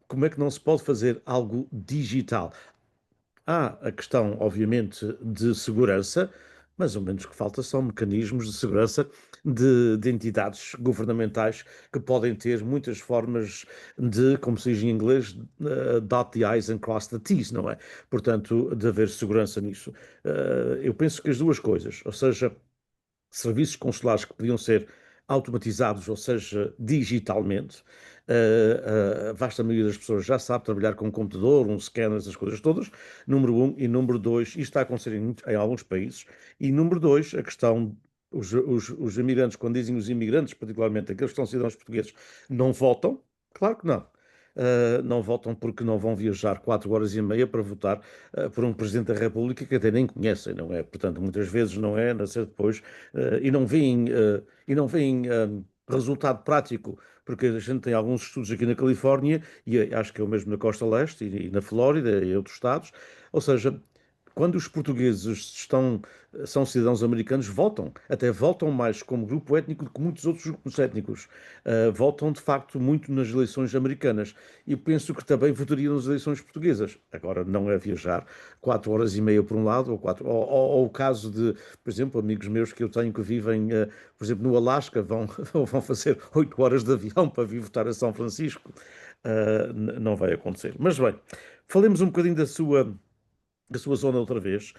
como é que não se pode fazer algo digital. Há a questão, obviamente, de segurança, mas o menos que falta são mecanismos de segurança de entidades governamentais que podem ter muitas formas de, como se diz em inglês, dot the I's and cross the T's, não é? Portanto, de haver segurança nisso. Eu penso que as duas coisas, ou seja, serviços consulares que podiam ser automatizados, ou seja, digitalmente. A vasta maioria das pessoas já sabe trabalhar com um computador, um scanner, essas coisas todas. Número um. E número dois, isto está a acontecer em alguns países. E número dois, a questão. Os imigrantes, quando dizem os imigrantes, particularmente aqueles que são cidadãos portugueses, não votam? Claro que não. Não votam porque não vão viajar 4 horas e meia para votar por um Presidente da República que até nem conhecem, não é? Portanto, muitas vezes não é nascer depois e não veem resultado prático, porque a gente tem alguns estudos aqui na Califórnia e acho que é o mesmo na Costa Leste e na Flórida e outros estados, ou seja, quando os portugueses são cidadãos americanos, votam. Até votam mais como grupo étnico do que muitos outros grupos étnicos. Votam, de facto, muito nas eleições americanas. E penso que também votariam nas eleições portuguesas. Agora, não é viajar 4 horas e meia por um lado, ou o caso de, por exemplo, amigos meus que eu tenho que vivem, por exemplo, no Alasca, vão fazer 8 horas de avião para vir votar a São Francisco. Não vai acontecer. Mas bem, falemos um bocadinho da sua zona outra vez.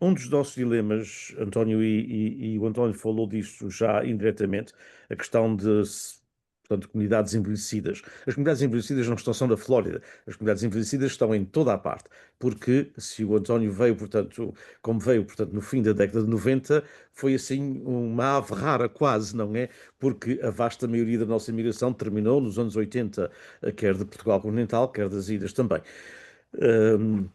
Um dos nossos dilemas, António, e o António falou disso já indiretamente, a questão portanto, comunidades envelhecidas. As comunidades envelhecidas não estão só na Flórida, as comunidades envelhecidas estão em toda a parte, porque se o António veio, portanto, como veio, portanto, no fim da década de 90, foi assim uma ave rara quase, não é? Porque a vasta maioria da nossa imigração terminou nos anos 80, quer de Portugal continental, quer das ilhas também.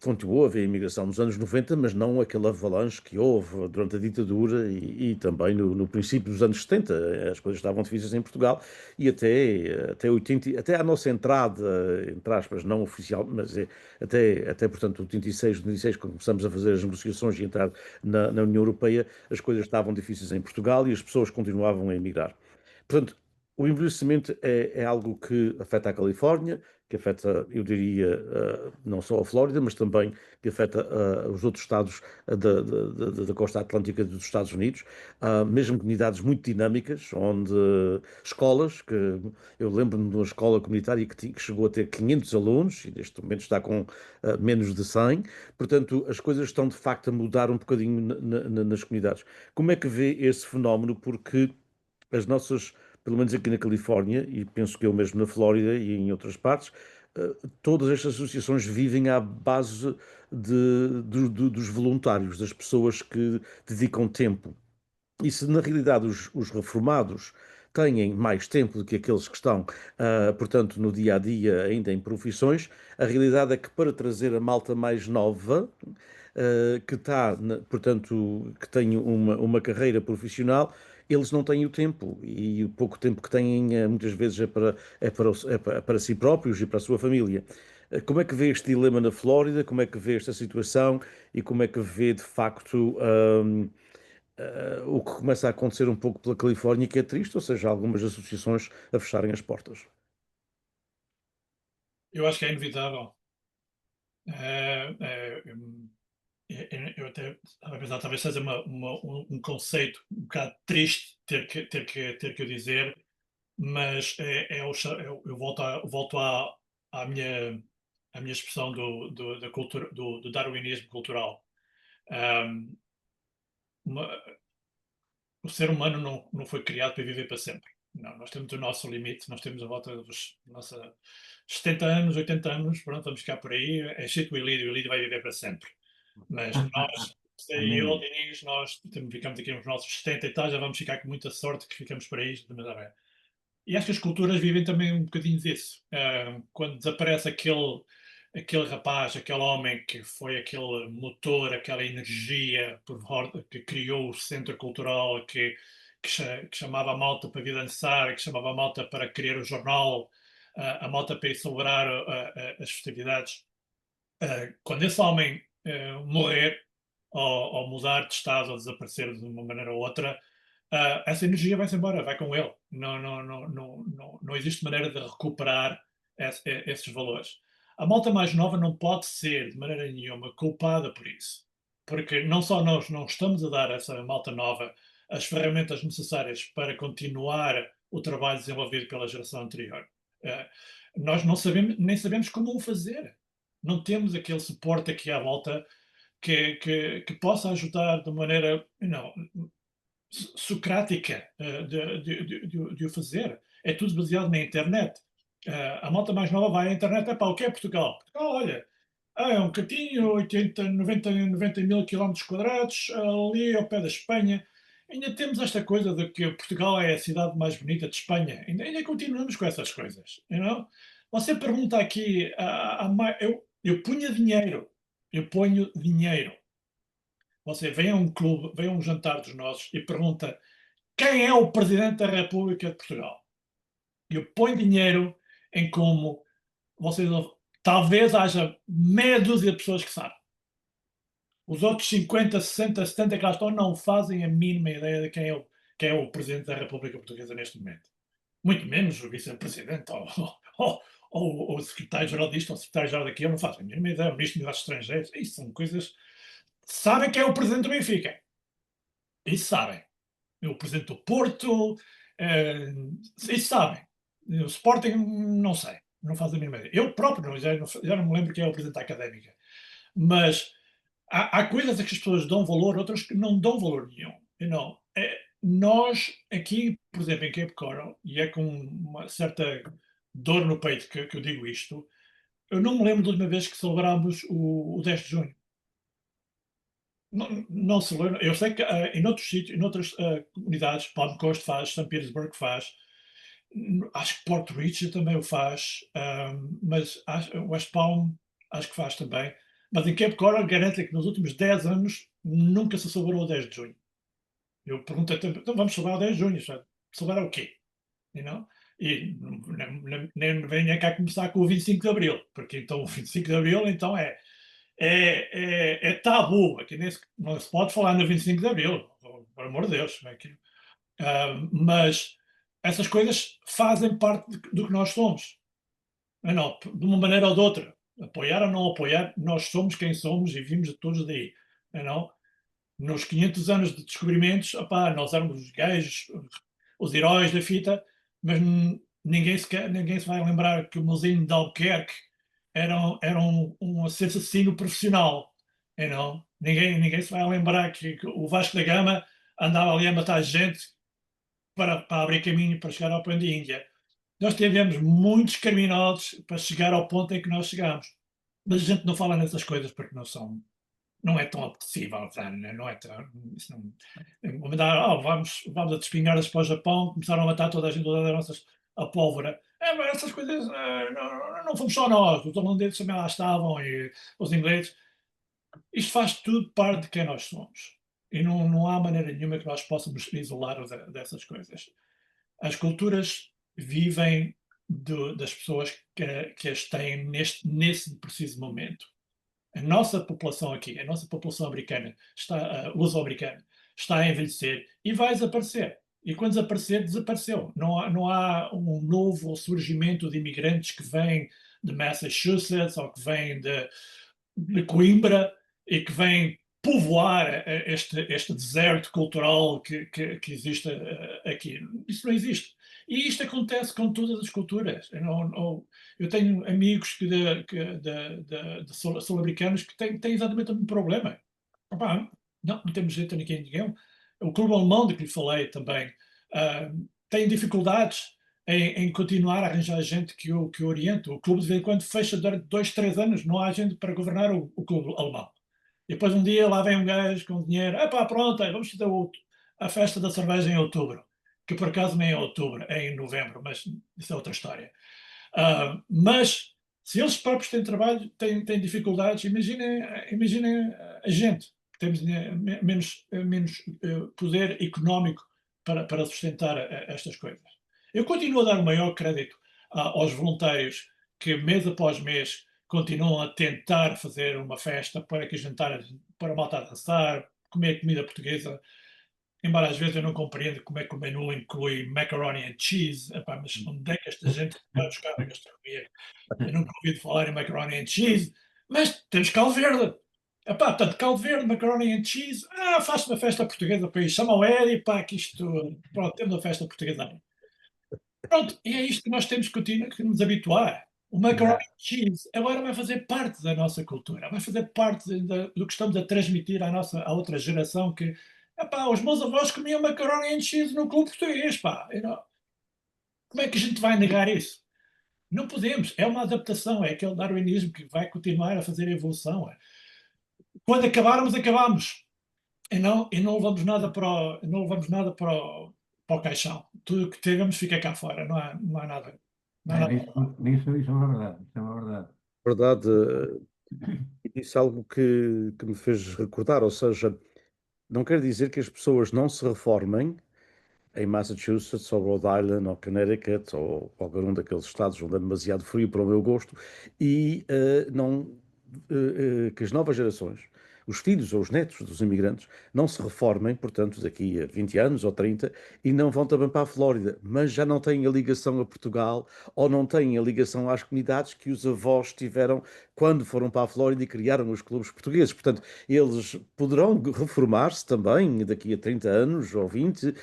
Continuou a haver imigração nos anos 90, mas não aquele avalanche que houve durante a ditadura e também no princípio dos anos 70. As coisas estavam difíceis em Portugal e até 80, até a nossa entrada, entre aspas, não oficial, mas até portanto, 86, 86, quando começamos a fazer as negociações e entrar na União Europeia, as coisas estavam difíceis em Portugal e as pessoas continuavam a emigrar. Portanto, O envelhecimento é algo que afeta a Califórnia, que afeta, eu diria, não só a Flórida, mas também que afeta os outros estados da costa atlântica dos Estados Unidos. Mesmo comunidades muito dinâmicas, onde escolas, que eu lembro-me de uma escola comunitária que chegou a ter 500 alunos e neste momento está com menos de 100. Portanto, as coisas estão de facto a mudar um bocadinho nas comunidades. Como é que vê esse fenómeno? Porque as nossas, pelo menos aqui na Califórnia, e penso que eu mesmo na Flórida e em outras partes, todas estas associações vivem à base dos voluntários, das pessoas que dedicam tempo. E se na realidade os reformados têm mais tempo do que aqueles que estão, portanto, no dia a dia, ainda em profissões, a realidade é que para trazer a malta mais nova, que está, portanto, que tem uma carreira profissional, eles não têm o tempo e o pouco tempo que têm muitas vezes é para si próprios e para a sua família. Como é que vê este dilema na Flórida? Como é que vê esta situação e como é que vê de facto o que começa a acontecer um pouco pela Califórnia, que é triste, ou seja, algumas associações a fecharem as portas? Eu acho que é inevitável. Eh, eh, hum, eu até estava a pensar, talvez seja um conceito um bocado triste ter que o dizer, mas eu volto à minha expressão da cultura, do darwinismo cultural. Um, uma- o ser humano não foi criado para viver para sempre. Não, nós temos o nosso limite, nós temos a volta dos nossa 70 anos, 80 anos, pronto, vamos ficar por aí, é shit o Ilírio vai viver para sempre. Mas nós, você e eu, Amém. Diniz, nós ficamos aqui nos nossos 70 e tal, já vamos ficar com muita sorte que ficamos por aí, mas, e acho que as culturas vivem também um bocadinho disso. Quando desaparece aquele rapaz, aquele homem que foi aquele motor, aquela energia que criou o centro cultural, que chamava a malta para vir dançar, que chamava a malta para criar o jornal, a malta para ir celebrar as festividades. Quando esse homem morrer, ou mudar de estado, ou desaparecer de uma maneira ou outra, essa energia vai-se embora, vai com ele. Não existe maneira de recuperar esses valores. A malta mais nova não pode ser, de maneira nenhuma, culpada por isso. Porque não só nós não estamos a dar a essa malta nova as ferramentas necessárias para continuar o trabalho desenvolvido pela geração anterior. Eh, Nós não sabemos, nem sabemos como o fazer. Não temos aquele suporte aqui à volta que possa ajudar de maneira socrática de o fazer. É tudo baseado na internet. A malta mais nova vai à internet, é para o que é Portugal? Portugal, olha, é um cantinho, 80, 90 mil quilómetros quadrados, ali ao pé da Espanha. Ainda temos esta coisa de que Portugal é a cidade mais bonita de Espanha. Ainda continuamos com essas coisas. Você pergunta aqui, eu punha dinheiro, eu ponho dinheiro. Você vem a um clube, vem a um jantar dos nossos e pergunta quem é o Presidente da República de Portugal. Eu ponho dinheiro em como vocês, talvez haja meia dúzia de pessoas que sabem. Os outros 50, 60, 70 que lá estão não fazem a mínima ideia de quem é o Presidente da República Portuguesa neste momento. Muito menos o Vice-Presidente ou o Secretário-Geral disto ou o Secretário-Geral daquilo, não fazem a mínima ideia. O Ministro dos Negócios Estrangeiros, isso são coisas. Sabem quem é o Presidente do Benfica. Isso sabem. O Presidente do Porto, isso sabem. O Sporting, não sei. Não faz a mínima ideia. Eu próprio já não me lembro quem é o Presidente da Académica. Mas há coisas a que as pessoas dão valor, outras que não dão valor nenhum. Nós, aqui, por exemplo, em Cape Coral, e é com uma certa dor no peito que eu digo isto, eu não me lembro da última vez que celebrámos o 10 de junho. Não se lembra. Eu sei que em outros sítios, em outras comunidades, Palm Coast faz, St. Petersburg faz, acho que Port Richard também o faz, mas West Palm acho que faz também. Mas em Cape Coral garanto que nos últimos 10 anos nunca se celebrou o 10 de junho. Eu pergunto até, então vamos celebrar o 10 de junho, sabe? Celebrar o quê? You know? E nem venha cá começar com o 25 de Abril, porque então o 25 de Abril então é tabu, aqui não se pode falar no 25 de Abril, por amor de Deus. Mas essas coisas fazem parte do que nós somos. Não, de uma maneira ou de outra. Apoiar ou não apoiar, nós somos quem somos e vimos de todos daí. Não? Nos 500 anos de descobrimentos, opá, nós éramos os gajos, os heróis da fita, mas ninguém se vai lembrar que o Mozinho de Albuquerque era um assassino profissional. Não? Ninguém se vai lembrar que o Vasco da Gama andava ali a matar gente para abrir caminho para chegar ao Pão de Índia. Nós tivemos muitos criminosos para chegar ao ponto em que nós chegamos. Mas a gente não fala nessas coisas porque não é tão apetecível, não é tão. Vamos a espingardas para o Japão, começaram a matar toda a gente, todas as nossas a pólvora. Mas essas coisas não fomos só nós, os holandeses também lá estavam e os ingleses. Isto faz tudo parte de quem nós somos. E não há maneira nenhuma que nós possamos isolar dessas coisas. As culturas vivem das pessoas que as têm nesse preciso momento. A nossa população aqui, a nossa população americana, luso-americana, está a envelhecer e vai desaparecer. E quando desaparecer, desapareceu. Não há um novo surgimento de imigrantes que vêm de Massachusetts ou que vêm de Coimbra e que vêm povoar este deserto cultural que existe aqui. Isso não existe. E isto acontece com todas as culturas. Eu tenho amigos sul-americanos que têm exatamente o mesmo problema. Opa, não temos jeito a ninguém. O Clube Alemão, de que lhe falei também, tem dificuldades em continuar a arranjar gente que o oriente. O clube de vez em quando fecha durante 2, 3 anos, não há gente para governar o clube alemão. E depois um dia lá vem um gajo com dinheiro, pronto, vamos fazer a festa da cerveja em outubro, que por acaso nem é em outubro, é em novembro, mas isso é outra história. Mas se eles próprios têm trabalho, têm dificuldades, imaginem a gente, que temos menos poder económico para sustentar estas coisas. Eu continuo a dar o maior crédito aos voluntários que, mês após mês, continuam a tentar fazer uma festa para que para a malta dançar, comer comida portuguesa, embora às vezes eu não compreendo como é que o menu inclui macaroni and cheese. Mas onde é que esta gente vai buscar a gastronomia? Eu nunca ouvi falar em macaroni and cheese, mas temos caldo verde. Tanto caldo verde, macaroni and cheese. Faço uma festa portuguesa para isso. Chama o Eddie, que isto. Pronto, temos uma festa portuguesa. Pronto, e é isto que nós temos que nos habituar. O macaroni and cheese agora vai fazer parte da nossa cultura, vai fazer parte do que estamos a transmitir à outra geração que, os meus avós comiam macaroni and cheese no clube português, Como é que a gente vai negar isso? Não podemos, é uma adaptação, é aquele darwinismo que vai continuar a fazer a evolução. Quando acabarmos, acabamos. E não levamos nada para o caixão. Tudo o que tivemos fica cá fora, não há nada. Não há nada. Isso é uma verdade. Isso é uma verdade. Verdade, e disse algo que me fez recordar, ou seja, não quer dizer que as pessoas não se reformem em Massachusetts, ou Rhode Island, ou Connecticut, ou qualquer um daqueles estados onde é demasiado frio para o meu gosto, e não, que as novas gerações, os filhos ou os netos dos imigrantes, não se reformem, portanto, daqui a 20 anos ou 30, e não vão também para a Flórida, mas já não têm a ligação a Portugal, ou não têm a ligação às comunidades que os avós tiveram quando foram para a Flórida e criaram os clubes portugueses. Portanto, eles poderão reformar-se também daqui a 30 anos ou 20,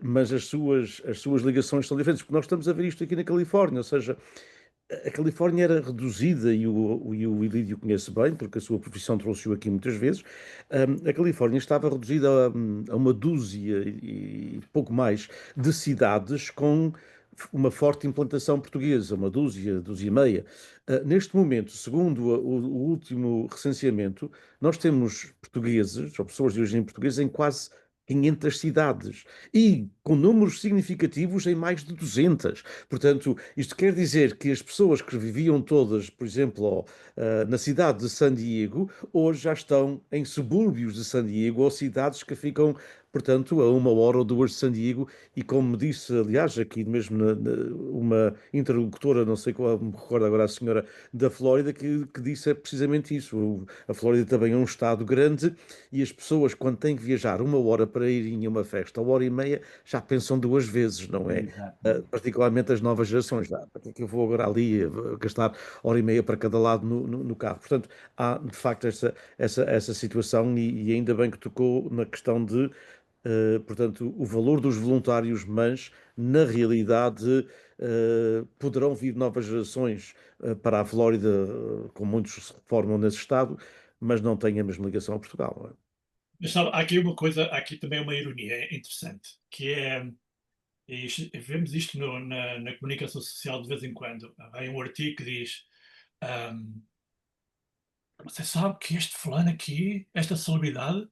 mas as suas ligações são diferentes, porque nós estamos a ver isto aqui na Califórnia, ou seja, a Califórnia era reduzida, e o Ilídio conhece bem, porque a sua profissão trouxe-o aqui muitas vezes. A Califórnia estava reduzida a uma dúzia e pouco mais de cidades com uma forte implantação portuguesa, uma dúzia e meia. Neste momento, segundo o último recenseamento, nós temos portugueses, ou pessoas de origem portuguesa, em quase 500 cidades e com números significativos em mais de 200. Portanto, isto quer dizer que as pessoas que viviam todas, por exemplo, na cidade de San Diego, hoje já estão em subúrbios de San Diego ou cidades que ficam portanto, a 1 hora ou 2 de San Diego, e como me disse, aliás, aqui mesmo uma interlocutora, não sei qual, me recordo agora a senhora da Flórida, que disse precisamente isso. A Flórida também é um estado grande e as pessoas, quando têm que viajar 1 hora para irem a uma festa, 1 hora e meia, já pensam 2 vezes, não é? Exatamente. Particularmente as novas gerações. Para que é que eu vou agora ali gastar 1 hora e meia para cada lado no carro? Portanto, há de facto essa situação e ainda bem que tocou na questão de, portanto, o valor dos voluntários, mas na realidade poderão vir novas gerações para a Flórida, com muitos se reformam nesse estado, mas não têm a mesma ligação a Portugal, não é? Mas sabe, há aqui uma coisa, há aqui também uma ironia interessante, que é, vemos isto na comunicação social de vez em quando. Há um artigo que diz, ahm, você sabe que este fulano aqui, esta celebridade,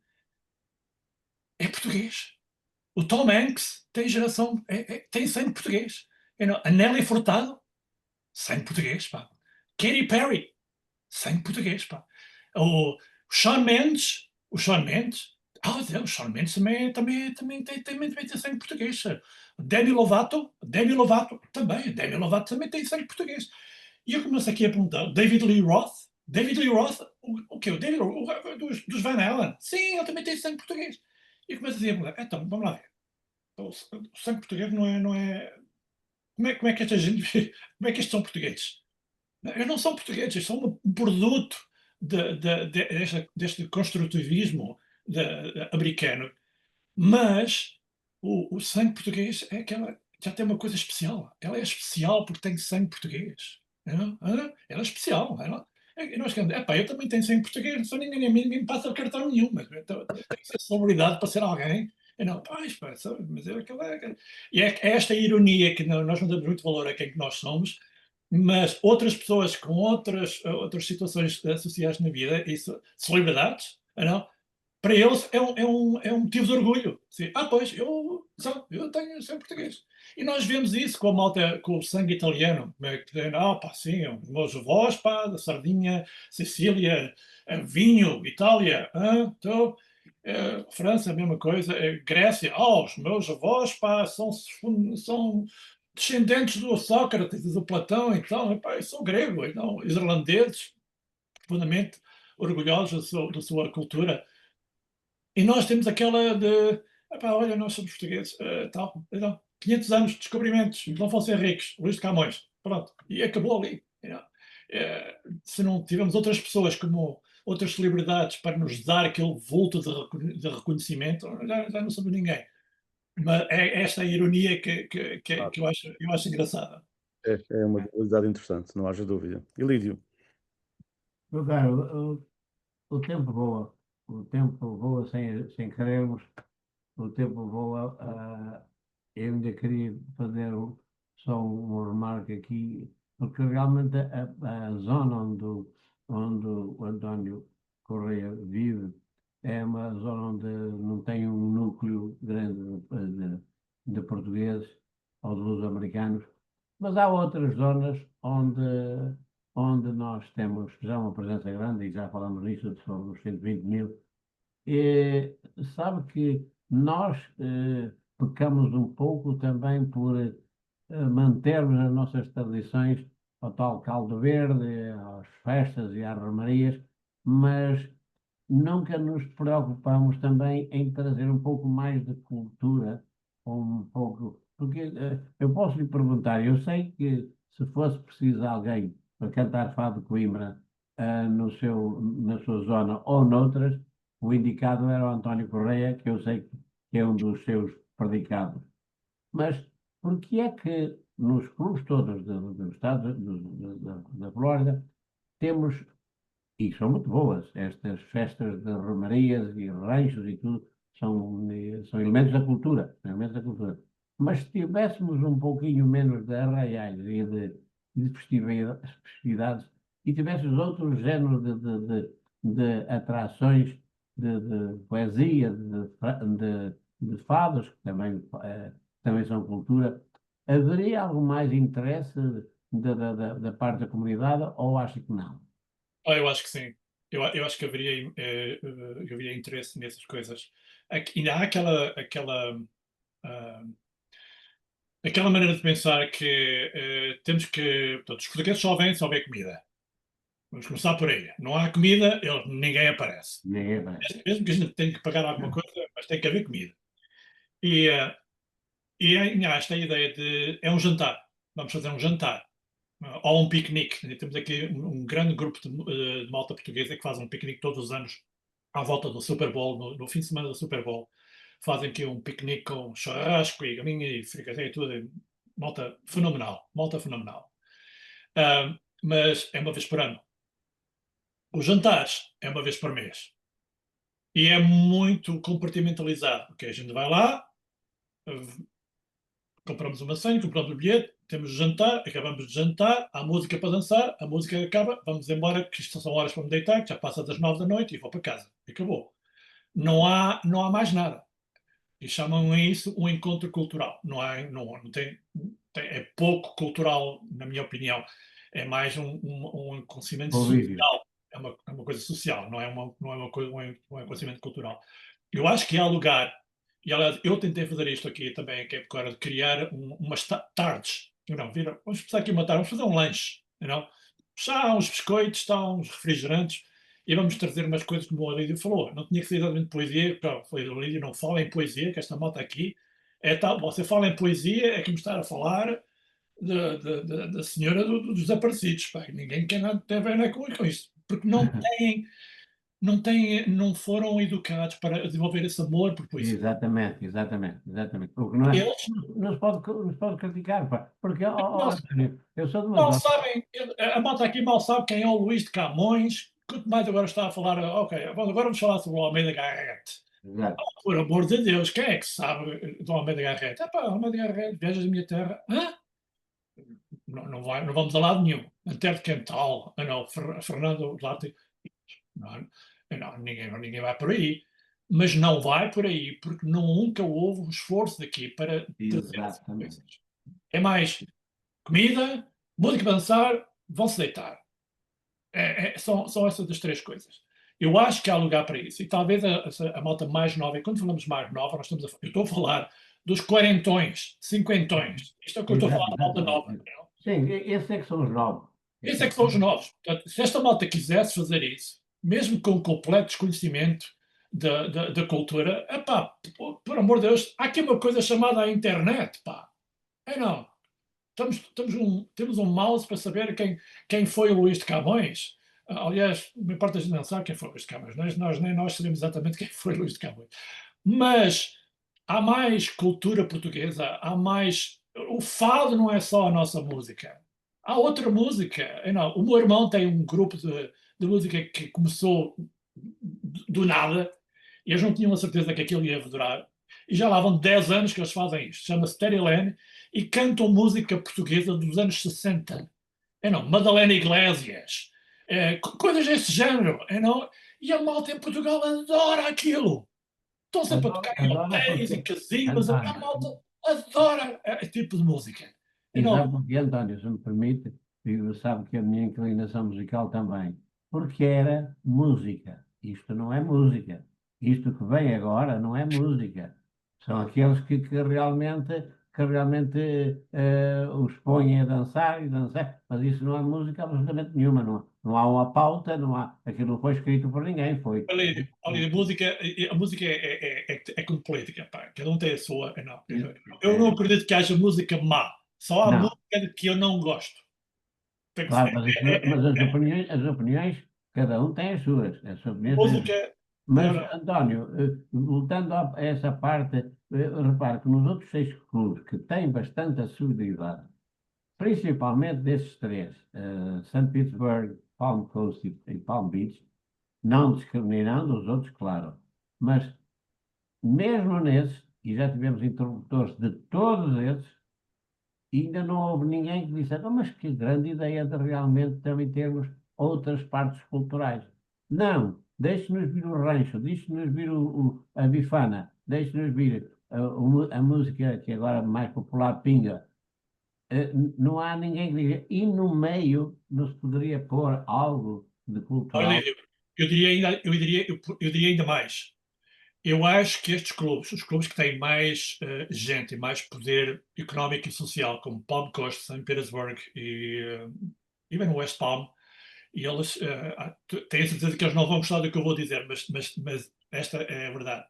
é português. O Tom Hanks tem geração, tem sangue português. A Nelly Furtado, sangue português, pá. Katy Perry, sangue português, pá. O Sean Mendes, o Sean Mendes também tem sangue português. Demi Lovato também tem sangue português. E eu começo aqui a perguntar, David Lee Roth, o quê? Dos Van Halen? Sim, ele também tem sangue português. E eu começo assim a perguntar, então, vamos lá ver. Então, o sangue português não é. Como é que esta gente, como é que estes são portugueses? Eles não são portugueses, eles são um produto deste construtivismo americano. Mas o sangue português é aquela, já tem uma coisa especial. Ela é especial porque tem sangue português. Não? Ela é especial. Nós queremos, epá, eu também tenho sangue português, não sou ninguém me passa cartão nenhum, mas então, tenho que ser celebridade para ser alguém. Eu não, pois, pá, mas é aquela. E é esta ironia que nós não damos muito valor a quem que nós somos, mas outras pessoas com outras situações sociais na vida, isso, celebridades, não? Para eles é um motivo de orgulho. Sim. Pois, eu tenho sangue português. E nós vemos isso com a malta, com o sangue italiano. Como é que tem, pá, sim, os meus avós, pá, da Sardinha, Sicília, vinho, Itália, então, França, a mesma coisa, Grécia, os meus avós, pá, são descendentes do Sócrates, do Platão, então, pá, eu sou grego, então, os irlandeses, profundamente orgulhosos da sua cultura. E nós temos aquela de, olha, nós somos portugueses, tal, então, 500 anos de descobrimentos, não vão ser ricos, Luís de Camões, pronto, e acabou ali. Se não tivermos outras pessoas como outras celebridades para nos dar aquele vulto de reconhecimento, já não somos ninguém. Mas é esta a ironia que eu acho engraçada. É uma dualidade interessante, não haja dúvida. Ilídio. Meu caro, o tempo voa. O tempo voa sem querermos. O tempo voa. Eu ainda queria fazer só uma remarca aqui, porque realmente a zona onde o António Correia vive é uma zona onde não tem um núcleo grande de portugueses ou de luso-americanos, mas há outras zonas onde nós temos já uma presença grande, e já falamos nisso, sobre os 120 mil. E sabe que nós pecamos um pouco também por mantermos as nossas tradições ao tal caldo verde, às festas e às romarias, mas nunca nos preocupamos também em trazer um pouco mais de cultura, ou um pouco, porque eu posso lhe perguntar, eu sei que se fosse preciso alguém para cantar Fado de Coimbra na sua zona ou noutras, o indicado era o António Correia, que eu sei que é um dos seus predicados. Mas por que é que nos clubes todos do estado da Flórida temos, e são muito boas, estas festas de romarias e ranchos e tudo, são elementos da cultura, são elementos da cultura. Mas se tivéssemos um pouquinho menos de arraiais e de festividades, e tivéssemos outros géneros de atrações, de poesia, de fados, que também são cultura, haveria algo mais interesse da parte da comunidade ou acha que não? Eu acho que sim. Eu acho que haveria interesse nessas coisas. ainda há ah, aquela maneira de pensar que temos que. Portanto, os portugueses só vêm comida. Vamos começar por aí. Não há comida, ninguém aparece. Ninguém vai. Mesmo que a gente tenha que pagar alguma coisa, mas tem que haver comida. E, há esta ideia de é um jantar. Vamos fazer um jantar. Ou um piquenique. E temos aqui um grande grupo de malta portuguesa que faz um piquenique todos os anos à volta do Super Bowl, no fim de semana do Super Bowl. Fazem aqui um piquenique com churrasco e galinha e fricassé e tudo. Malta fenomenal. Malta fenomenal. Mas é uma vez por ano. Os jantares é uma vez por mês. E é muito compartimentalizado, porque a gente vai lá, compramos uma senha, compramos o bilhete, temos o jantar, acabamos de jantar, há música para dançar, a música acaba, vamos embora, que isto são horas para me deitar, que já passa das 9 da noite e vou para casa. Acabou. Não há mais nada. E chamam a isso um encontro cultural. Não tem, é pouco cultural, na minha opinião. É mais um acontecimento Convívio. social. É uma coisa social, não é um acontecimento cultural. Eu acho que há lugar, e aliás, eu tentei fazer isto aqui também, em Cape Coral, de criar umas tardes. Vamos precisar aqui uma tarde, vamos fazer um lanche. Está uns biscoitos, está uns refrigerantes, e vamos trazer umas coisas como o Lídio falou. Não tinha que ser exatamente poesia, porque foi o Lídio, não fala em poesia, que esta moto aqui é tal. Você fala em poesia, é que me estar a falar da senhora dos desaparecidos. Pá. Ninguém quer nada ter a ver com isso, porque não foram educados para desenvolver esse amor por poesia. Exatamente. O que não, é, Eles não se pode criticar, pá, porque não, António, eu sou de uma mal zona. sabem, a malta aqui mal sabe quem é o Luís de Camões, quanto mais agora está a falar, ok, agora vamos falar sobre o Almeida Garrett. Exato. Por amor de Deus, quem é que sabe do Almeida Garrett? Almeida Garrett, viajas da minha terra. Hã? Não vamos a lado nenhum. Antero de Quental, não, Fernando Duarte, ninguém vai por aí. Mas não vai por aí, porque nunca houve um esforço daqui para trazer essas Exatamente. coisas. É mais comida, música para dançar, vão-se deitar. São essas as três coisas. Eu acho que há lugar para isso. E talvez a malta mais nova, e quando falamos mais nova, eu estou a falar dos quarentões, cinquentões. Isto é o que eu estou a falar da malta nova. Não? Sim, esses é que são os novos. Esses é que são os novos. Portanto, se esta malta quisesse fazer isso, mesmo com completo desconhecimento da cultura, epá, por amor de Deus, há aqui uma coisa chamada a internet, pá. Não. Temos um mouse para saber quem foi o Luís de Camões. Aliás, me importa a gente não sabe quem foi o Luís de Camões. Nem nós sabemos exatamente quem foi o Luís de Camões. Mas há mais cultura portuguesa, há mais. O fado não é só a nossa música. Há outra música. O meu irmão tem um grupo de música que começou do nada e eles não tinham a certeza que aquilo ia durar. E já lá vão 10 anos que eles fazem isto. Chama-se Terryland e cantam música portuguesa dos anos 60. Madalena Iglesias. Coisas desse género. E a malta em Portugal adora aquilo. Estão sempre a tocar em hotéis, em casinos. A malta adora esse tipo de música. Exato, e António, se me permite, sabe que a minha inclinação musical também, porque era música. Isto não é música. Isto que vem agora não é música. São aqueles que realmente os põem a dançar e dançar, mas isso não é música absolutamente nenhuma. Não há uma pauta, não há, aquilo não foi escrito por ninguém, foi. Ali, a música é como política, pá. Cada um tem a sua. Eu não acredito que haja música má. Só há Não. música de que eu não gosto. Claro, mas as opiniões, cada um tem as suas opiniões. Música. Mas, António, voltando a essa parte, repare que nos outros 6 clubes que têm bastante acessibilidade, principalmente desses 3, St. Petersburg, Palm Coast e Palm Beach, não discriminando os outros, claro, mas mesmo nesses, e já tivemos interlocutores de todos esses, ainda não houve ninguém que disse, mas que grande ideia de realmente também termos outras partes culturais. Não, deixe-nos vir o rancho, deixe-nos vir a bifana, deixe-nos vir a música que agora é mais popular, pinga. Não há ninguém que diga, e no meio não se poderia pôr algo de cultural. Olha, eu diria ainda mais. eu acho que estes clubes, os clubes que têm mais gente e mais poder económico e social, como Palm Coast, St. Petersburg e bem no West Palm, e eles tenho a certeza que eles não vão gostar do que eu vou dizer, mas esta é a verdade.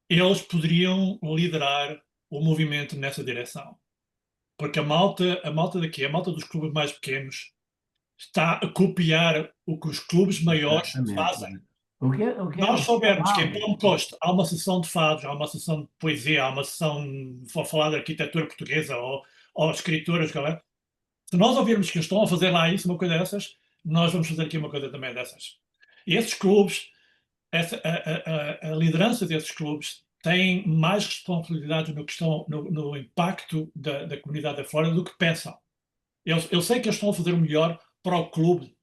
Eles poderiam liderar o movimento nessa direção. Porque a malta daqui, a malta dos clubes mais pequenos, está a copiar o que os clubes maiores fazem. Exatamente. Nós O que é soubermos que em mau. Palm Coast há uma sessão de fados, há uma sessão de poesia, há uma sessão para falar de arquitetura portuguesa ou escrituras, galera. Se nós ouvirmos que eles estão a fazer lá isso, uma coisa dessas, nós vamos fazer aqui uma coisa também dessas. E esses clubes, a liderança desses clubes tem mais responsabilidade no impacto da comunidade da Flórida do que pensam. Eu sei que eles estão a fazer o melhor para o clube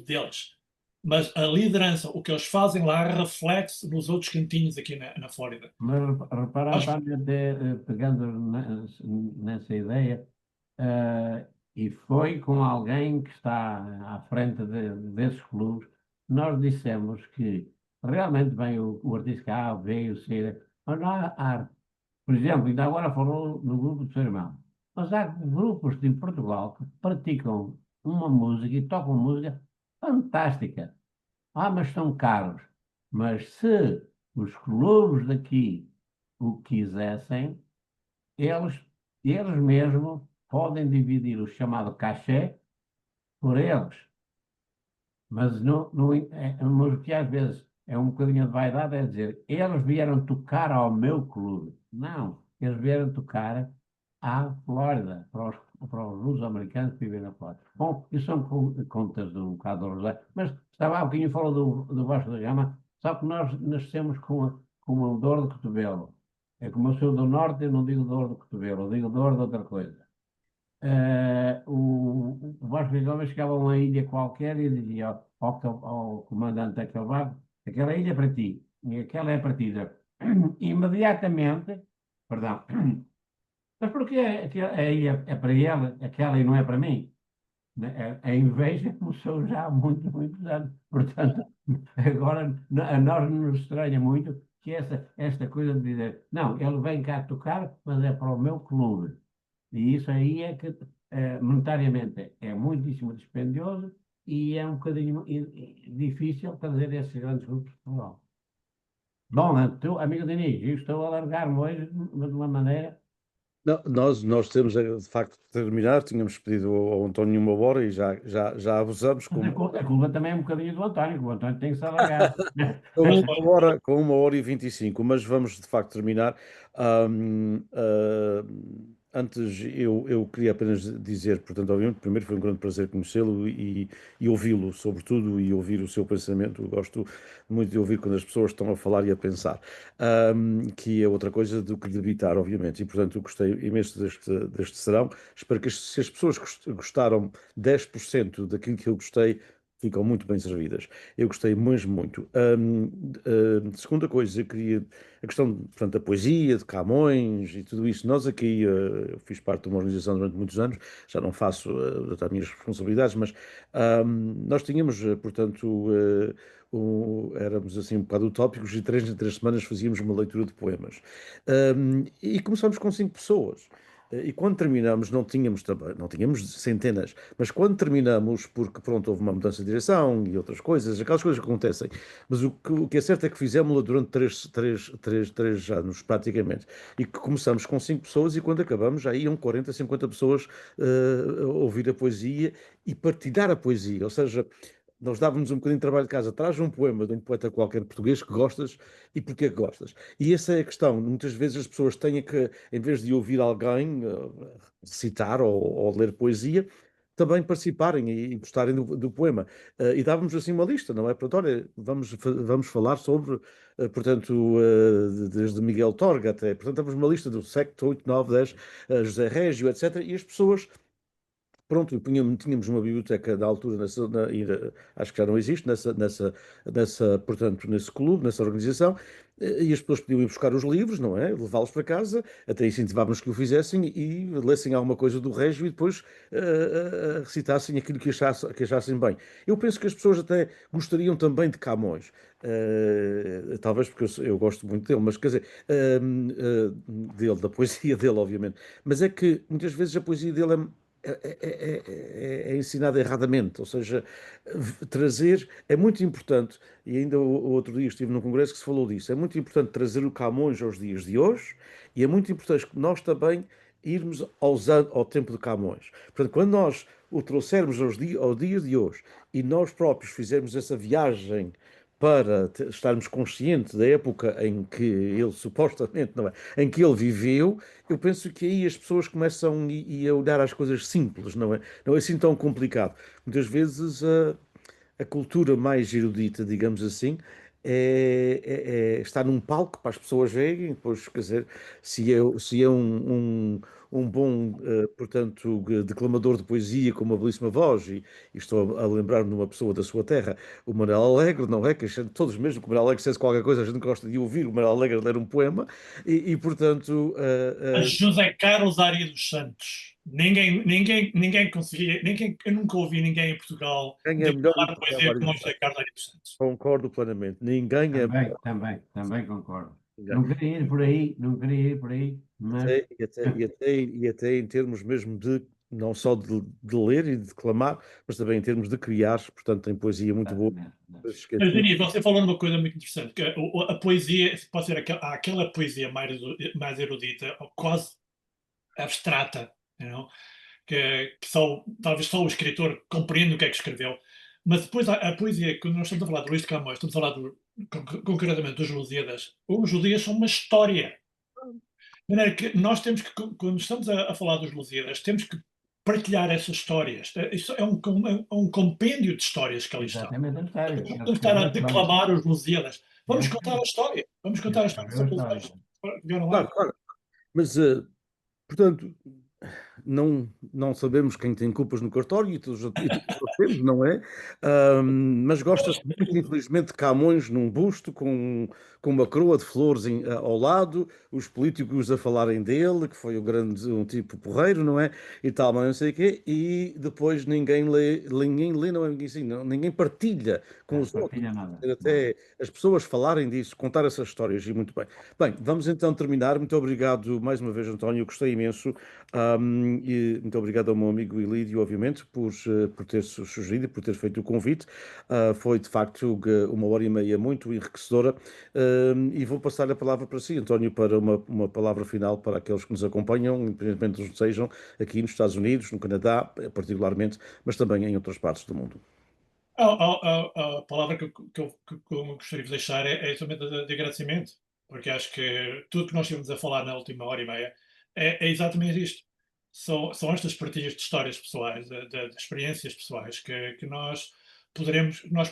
deles, mas a liderança, o que eles fazem lá, reflete-se nos outros cantinhos aqui na Flórida. Mas repara, Nós- António, até pegando nessa ideia, e foi com alguém que está à frente desses clubes, nós dissemos que realmente vem o artista A, o B, o C, mas não há arte. Por exemplo, ainda agora falou no grupo do seu irmão, mas há grupos de Portugal que praticam uma música e tocam música fantástica. Ah, mas são caros. Mas se os clubes daqui o quisessem, eles, eles mesmos podem dividir o chamado cachê por eles. Mas o que às vezes é um bocadinho de vaidade é dizer, eles vieram tocar ao meu clube. Não, eles vieram tocar à Flórida, para os luso-americanos que vivem na Flórida. Bom, isso são contas de um bocado do José, mas estava há bocadinho falou do Vasco da Gama, só que nós nascemos com uma dor de cotovelo. É como eu sou do norte, eu não digo dor de cotovelo, eu digo dor de outra coisa. O Vasco da Gama chegava a uma ilha qualquer e dizia ao comandante daquele barco, aquela ilha é para ti, e aquela é para ti. Imediatamente, perdão, mas porquê a ilha é para ele, aquela e não é para mim? A inveja começou já há muitos, muitos anos. Portanto, agora a nós nos estranha muito que esta coisa de dizer, não, ele vem cá tocar, mas é para o meu clube. E isso aí é que, monetariamente, é muitíssimo dispendioso e é um bocadinho difícil fazer esses grandes grupos de Portugal. Bom, tu, amigo Diniz, eu estou a alargar-me hoje de uma maneira. Não, nós temos de facto de terminar, tínhamos pedido ao António uma hora e já abusamos Mas com a culpa também é um bocadinho do António, que o António tem que se alargar. com 1 hora e 25, mas vamos de facto terminar. Antes, eu queria apenas dizer, portanto, obviamente, primeiro foi um grande prazer conhecê-lo e ouvi-lo, sobretudo, e ouvir o seu pensamento. Eu gosto muito de ouvir quando as pessoas estão a falar e a pensar, que é outra coisa do que de evitar, obviamente. E, portanto, eu gostei imenso deste serão. Espero que se as pessoas gostaram 10% daquilo que eu gostei, ficam muito bem servidas. Eu gostei mesmo muito. Segunda coisa, eu queria a questão, portanto, da poesia, de Camões e tudo isso. Nós aqui, eu fiz parte de uma organização durante muitos anos, já não faço as minhas responsabilidades, mas nós tínhamos, portanto, éramos assim um bocado utópicos e 3 em 3 semanas fazíamos uma leitura de poemas. E começámos com 5 pessoas. E quando terminamos, não tínhamos também, não tínhamos centenas, mas quando terminamos, porque pronto, houve uma mudança de direção e outras coisas, aquelas coisas que acontecem, mas o que é certo é que fizemos-la durante 3 anos, praticamente, e que começamos com 5 pessoas e quando acabamos já iam 40, 50 pessoas a ouvir a poesia e partilhar a poesia, ou seja, nós dávamos um bocadinho de trabalho de casa. Traz um poema de um poeta qualquer português que gostas e porquê que gostas. E essa é a questão. Muitas vezes as pessoas têm que, em vez de ouvir alguém citar ou ler poesia, também participarem e gostarem do poema. E dávamos assim uma lista, não é? Portanto, olha, vamos falar sobre, portanto, desde Miguel Torga até. Portanto, dávamos uma lista do século 8, 9, 10, José Régio, etc. E as pessoas. Pronto, e tínhamos uma biblioteca da altura, acho que já não existe, portanto, nesse clube, nessa organização, e as pessoas podiam ir buscar os livros, não é? Levá-los para casa, até incentivávamos que o fizessem e lessem alguma coisa do Régio e depois recitassem aquilo que achassem bem. Eu penso que as pessoas até gostariam também de Camões. Talvez porque eu gosto muito dele, mas quer dizer, dele, da poesia dele, obviamente. Mas é que muitas vezes a poesia dele é ensinada erradamente, ou seja, trazer é muito importante, e ainda o outro dia estive num congresso que se falou disso, é muito importante trazer o Camões aos dias de hoje, e é muito importante que nós também irmos ao tempo de Camões. Portanto, quando nós o trouxermos aos dias de hoje e nós próprios fizermos essa viagem para estarmos conscientes da época em que ele supostamente, não é, em que ele viveu, eu penso que aí as pessoas começam a olhar às coisas simples, não é? Não é assim tão complicado. Muitas vezes a cultura mais erudita, digamos assim, está num palco para as pessoas verem, depois, quer dizer, se é um bom, portanto, declamador de poesia com uma belíssima voz, e estou a lembrar-me de uma pessoa da sua terra, o Manuel Alegre, não é? Que todos mesmo que o Manuel Alegre dissesse qualquer coisa, a gente gosta de ouvir o Manuel Alegre ler um poema, portanto, A José Carlos Ari dos Santos. Ninguém conseguia, eu nunca ouvi ninguém em Portugal quem é melhor do declamar que o poesia como o Mário José Carlos Ari dos Santos. Concordo plenamente. Ninguém é Também concordo. melhor. Não queria ir por aí, não queria ir por aí, mas E até em termos mesmo de, não só de ler e de declamar, mas também em termos de criar, portanto, tem poesia muito boa. exatamente. Mas, Dani, você falou numa coisa muito interessante, que a poesia pode ser aquela poesia mais erudita, ou quase abstrata, you know, que talvez só o escritor compreenda o que é que escreveu. Mas depois a poesia, quando nós estamos a falar de Luís de Camões, estamos a falar concretamente dos Lusíadas. Os Lusíadas são uma história. De maneira que nós temos que, quando estamos a falar dos Lusíadas, temos que partilhar essas histórias. Isso é um compêndio de histórias que ali estão. Exatamente a história. Não Quero podemos estar a escrever história. declamar os Lusíadas. Vamos Quero contar a história. Vamos quero contar a história. escrever a história. Que vieram Claro, lá. claro. Mas, portanto, não sabemos quem tem culpas no cartório e todos nós temos, não é? Mas gosta-se muito, infelizmente, de Camões num busto com uma coroa de flores ao lado, os políticos a falarem dele, que foi um tipo porreiro, não é? E tal, mas não sei o quê, e depois ninguém lê, não é assim, ninguém partilha com Não os outros. partilha nada. Até as pessoas falarem disso, contar essas histórias, e muito bem. Bem, vamos então terminar. Muito obrigado mais uma vez, António, gostei imenso. E muito obrigado ao meu amigo Ilídio, obviamente, por ter sugerido e por ter feito o convite. Foi, de facto, uma hora e meia muito enriquecedora. E vou passar a palavra para si, António, para uma palavra final para aqueles que nos acompanham, independentemente de onde sejam, aqui nos Estados Unidos, no Canadá, particularmente, mas também em outras partes do mundo. A palavra que eu gostaria de deixar é somente de agradecimento, porque acho que tudo que nós estivemos a falar na última hora e meia é exatamente isto. São estas partilhas de histórias pessoais, de experiências pessoais, que nós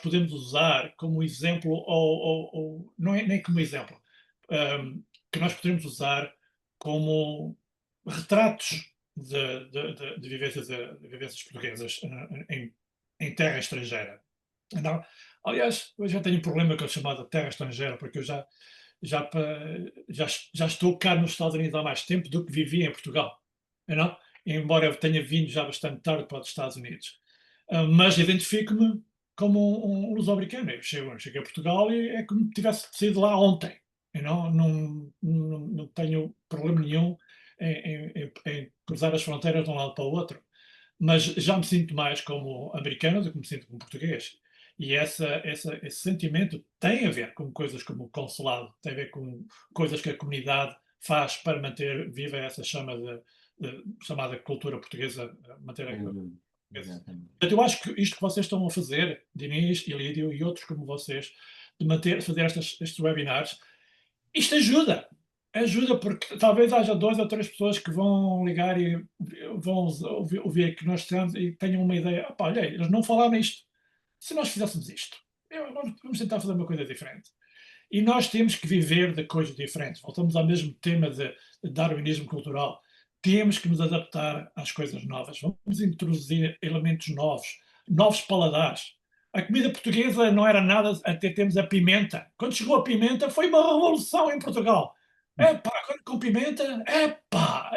podemos usar como exemplo, ou não é nem como exemplo, que nós podemos usar como retratos de vivências portuguesas em terra estrangeira. Não, aliás, eu já tenho um problema com a chamada terra estrangeira, porque eu já, pa- já estou cá nos Estados Unidos há mais tempo do que vivi em Portugal. Não? Embora eu tenha vindo já bastante tarde para os Estados Unidos. Mas identifico-me como um luso-americano. Eu cheguei a Portugal e é como se tivesse saído lá ontem. Eu não tenho problema nenhum em cruzar as fronteiras de um lado para o outro, mas já me sinto mais como americano do que me sinto como português. E esse sentimento tem a ver com coisas como o consulado, tem a ver com coisas que a comunidade faz para manter viva essa chamada cultura portuguesa, manter a Sem cultura dúvida. portuguesa. Exatamente. Portanto, eu acho que isto que vocês estão a fazer, Diniz, Ilídio e outros como vocês, de fazer estes webinars, isto ajuda porque talvez haja 2 ou 3 pessoas que vão ligar e vão ouvir que nós estamos e tenham uma ideia. Opa, olha, eles não falaram isto. Se nós fizéssemos isto, vamos tentar fazer uma coisa diferente. E nós temos que viver de coisas diferentes. Voltamos ao mesmo tema de darwinismo cultural. Temos que nos adaptar às coisas novas. Vamos introduzir elementos novos, novos paladares. a comida portuguesa não era nada, até temos a pimenta. Quando chegou a pimenta, foi uma revolução em Portugal. Epá, agora com pimenta, epá,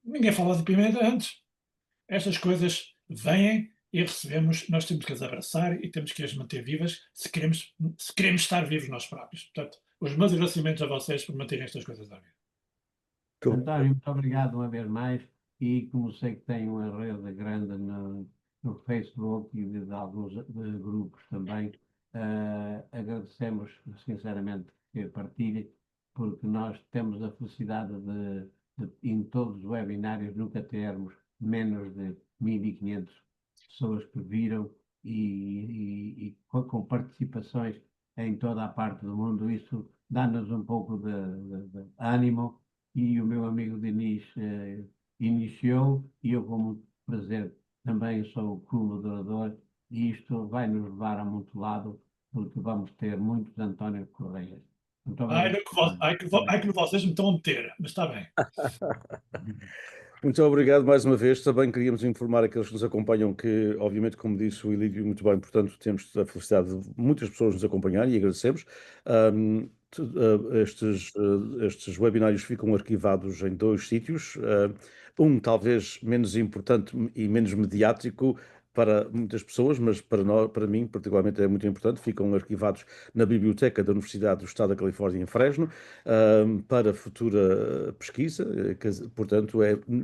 ninguém falava de pimenta antes. Estas coisas vêm e recebemos, nós temos que as abraçar e temos que as manter vivas se queremos estar vivos nós próprios. Portanto, os meus agradecimentos a vocês por manterem estas coisas à vida. António, muito obrigado uma vez mais. E como sei que tem uma rede grande no Facebook e de alguns de grupos também, agradecemos sinceramente que partilhe, porque nós temos a felicidade em todos os webinários, nunca termos menos de 1500 pessoas que viram e com participações em toda a parte do mundo. Isso dá-nos um pouco de ânimo. E o meu amigo Denis iniciou, e eu, com muito prazer, também sou co-moderador, e isto vai nos levar a muito lado, porque vamos ter muitos António Correias. Muito Ai, obrigado. que vocês me estão a meter, mas está bem. Muito obrigado mais uma vez. Também queríamos informar aqueles que nos acompanham que, obviamente, como disse o Ilídio muito bem, portanto, temos a felicidade de muitas pessoas nos acompanharem e agradecemos. Estes webinários ficam arquivados em 2 sítios. Um talvez menos importante e menos mediático para muitas pessoas, mas para mim, particularmente, é muito importante. Ficam arquivados na Biblioteca da Universidade do Estado da Califórnia, em Fresno, para futura pesquisa. Portanto,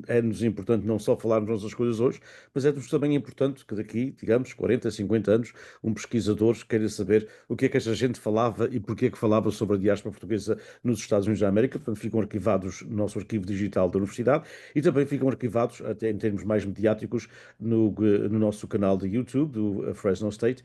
é-nos importante não só falarmos nossas coisas hoje, mas é-nos também importante que daqui, digamos, 40, 50 anos, um pesquisador queira saber o que é que esta gente falava e porque é que falava sobre a diáspora portuguesa nos Estados Unidos da América. Portanto, ficam arquivados no nosso arquivo digital da Universidade e também ficam arquivados, até em termos mais mediáticos, no nosso canal de YouTube, do Fresno State,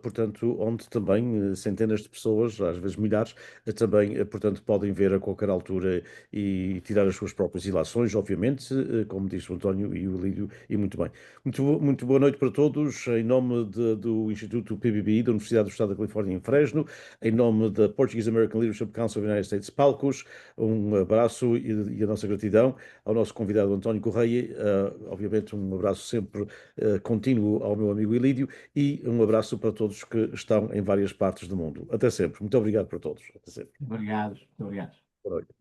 portanto, onde também centenas de pessoas, às vezes milhares, também, portanto, podem ver a qualquer altura e tirar as suas próprias ilações, obviamente, como disse o António e o Lídio, e muito bem. Muito boa noite para todos, em nome do Instituto PBBI, da Universidade do Estado da Califórnia, em Fresno, em nome da Portuguese American Leadership Council of the United States, Palcos, um abraço e a nossa gratidão ao nosso convidado António Correia, obviamente um abraço sempre contínuo ao meu amigo Ilídio e um abraço para todos que estão em várias partes do mundo. Até sempre. Muito obrigado para todos. Até sempre. Obrigado, muito obrigado. Boa noite.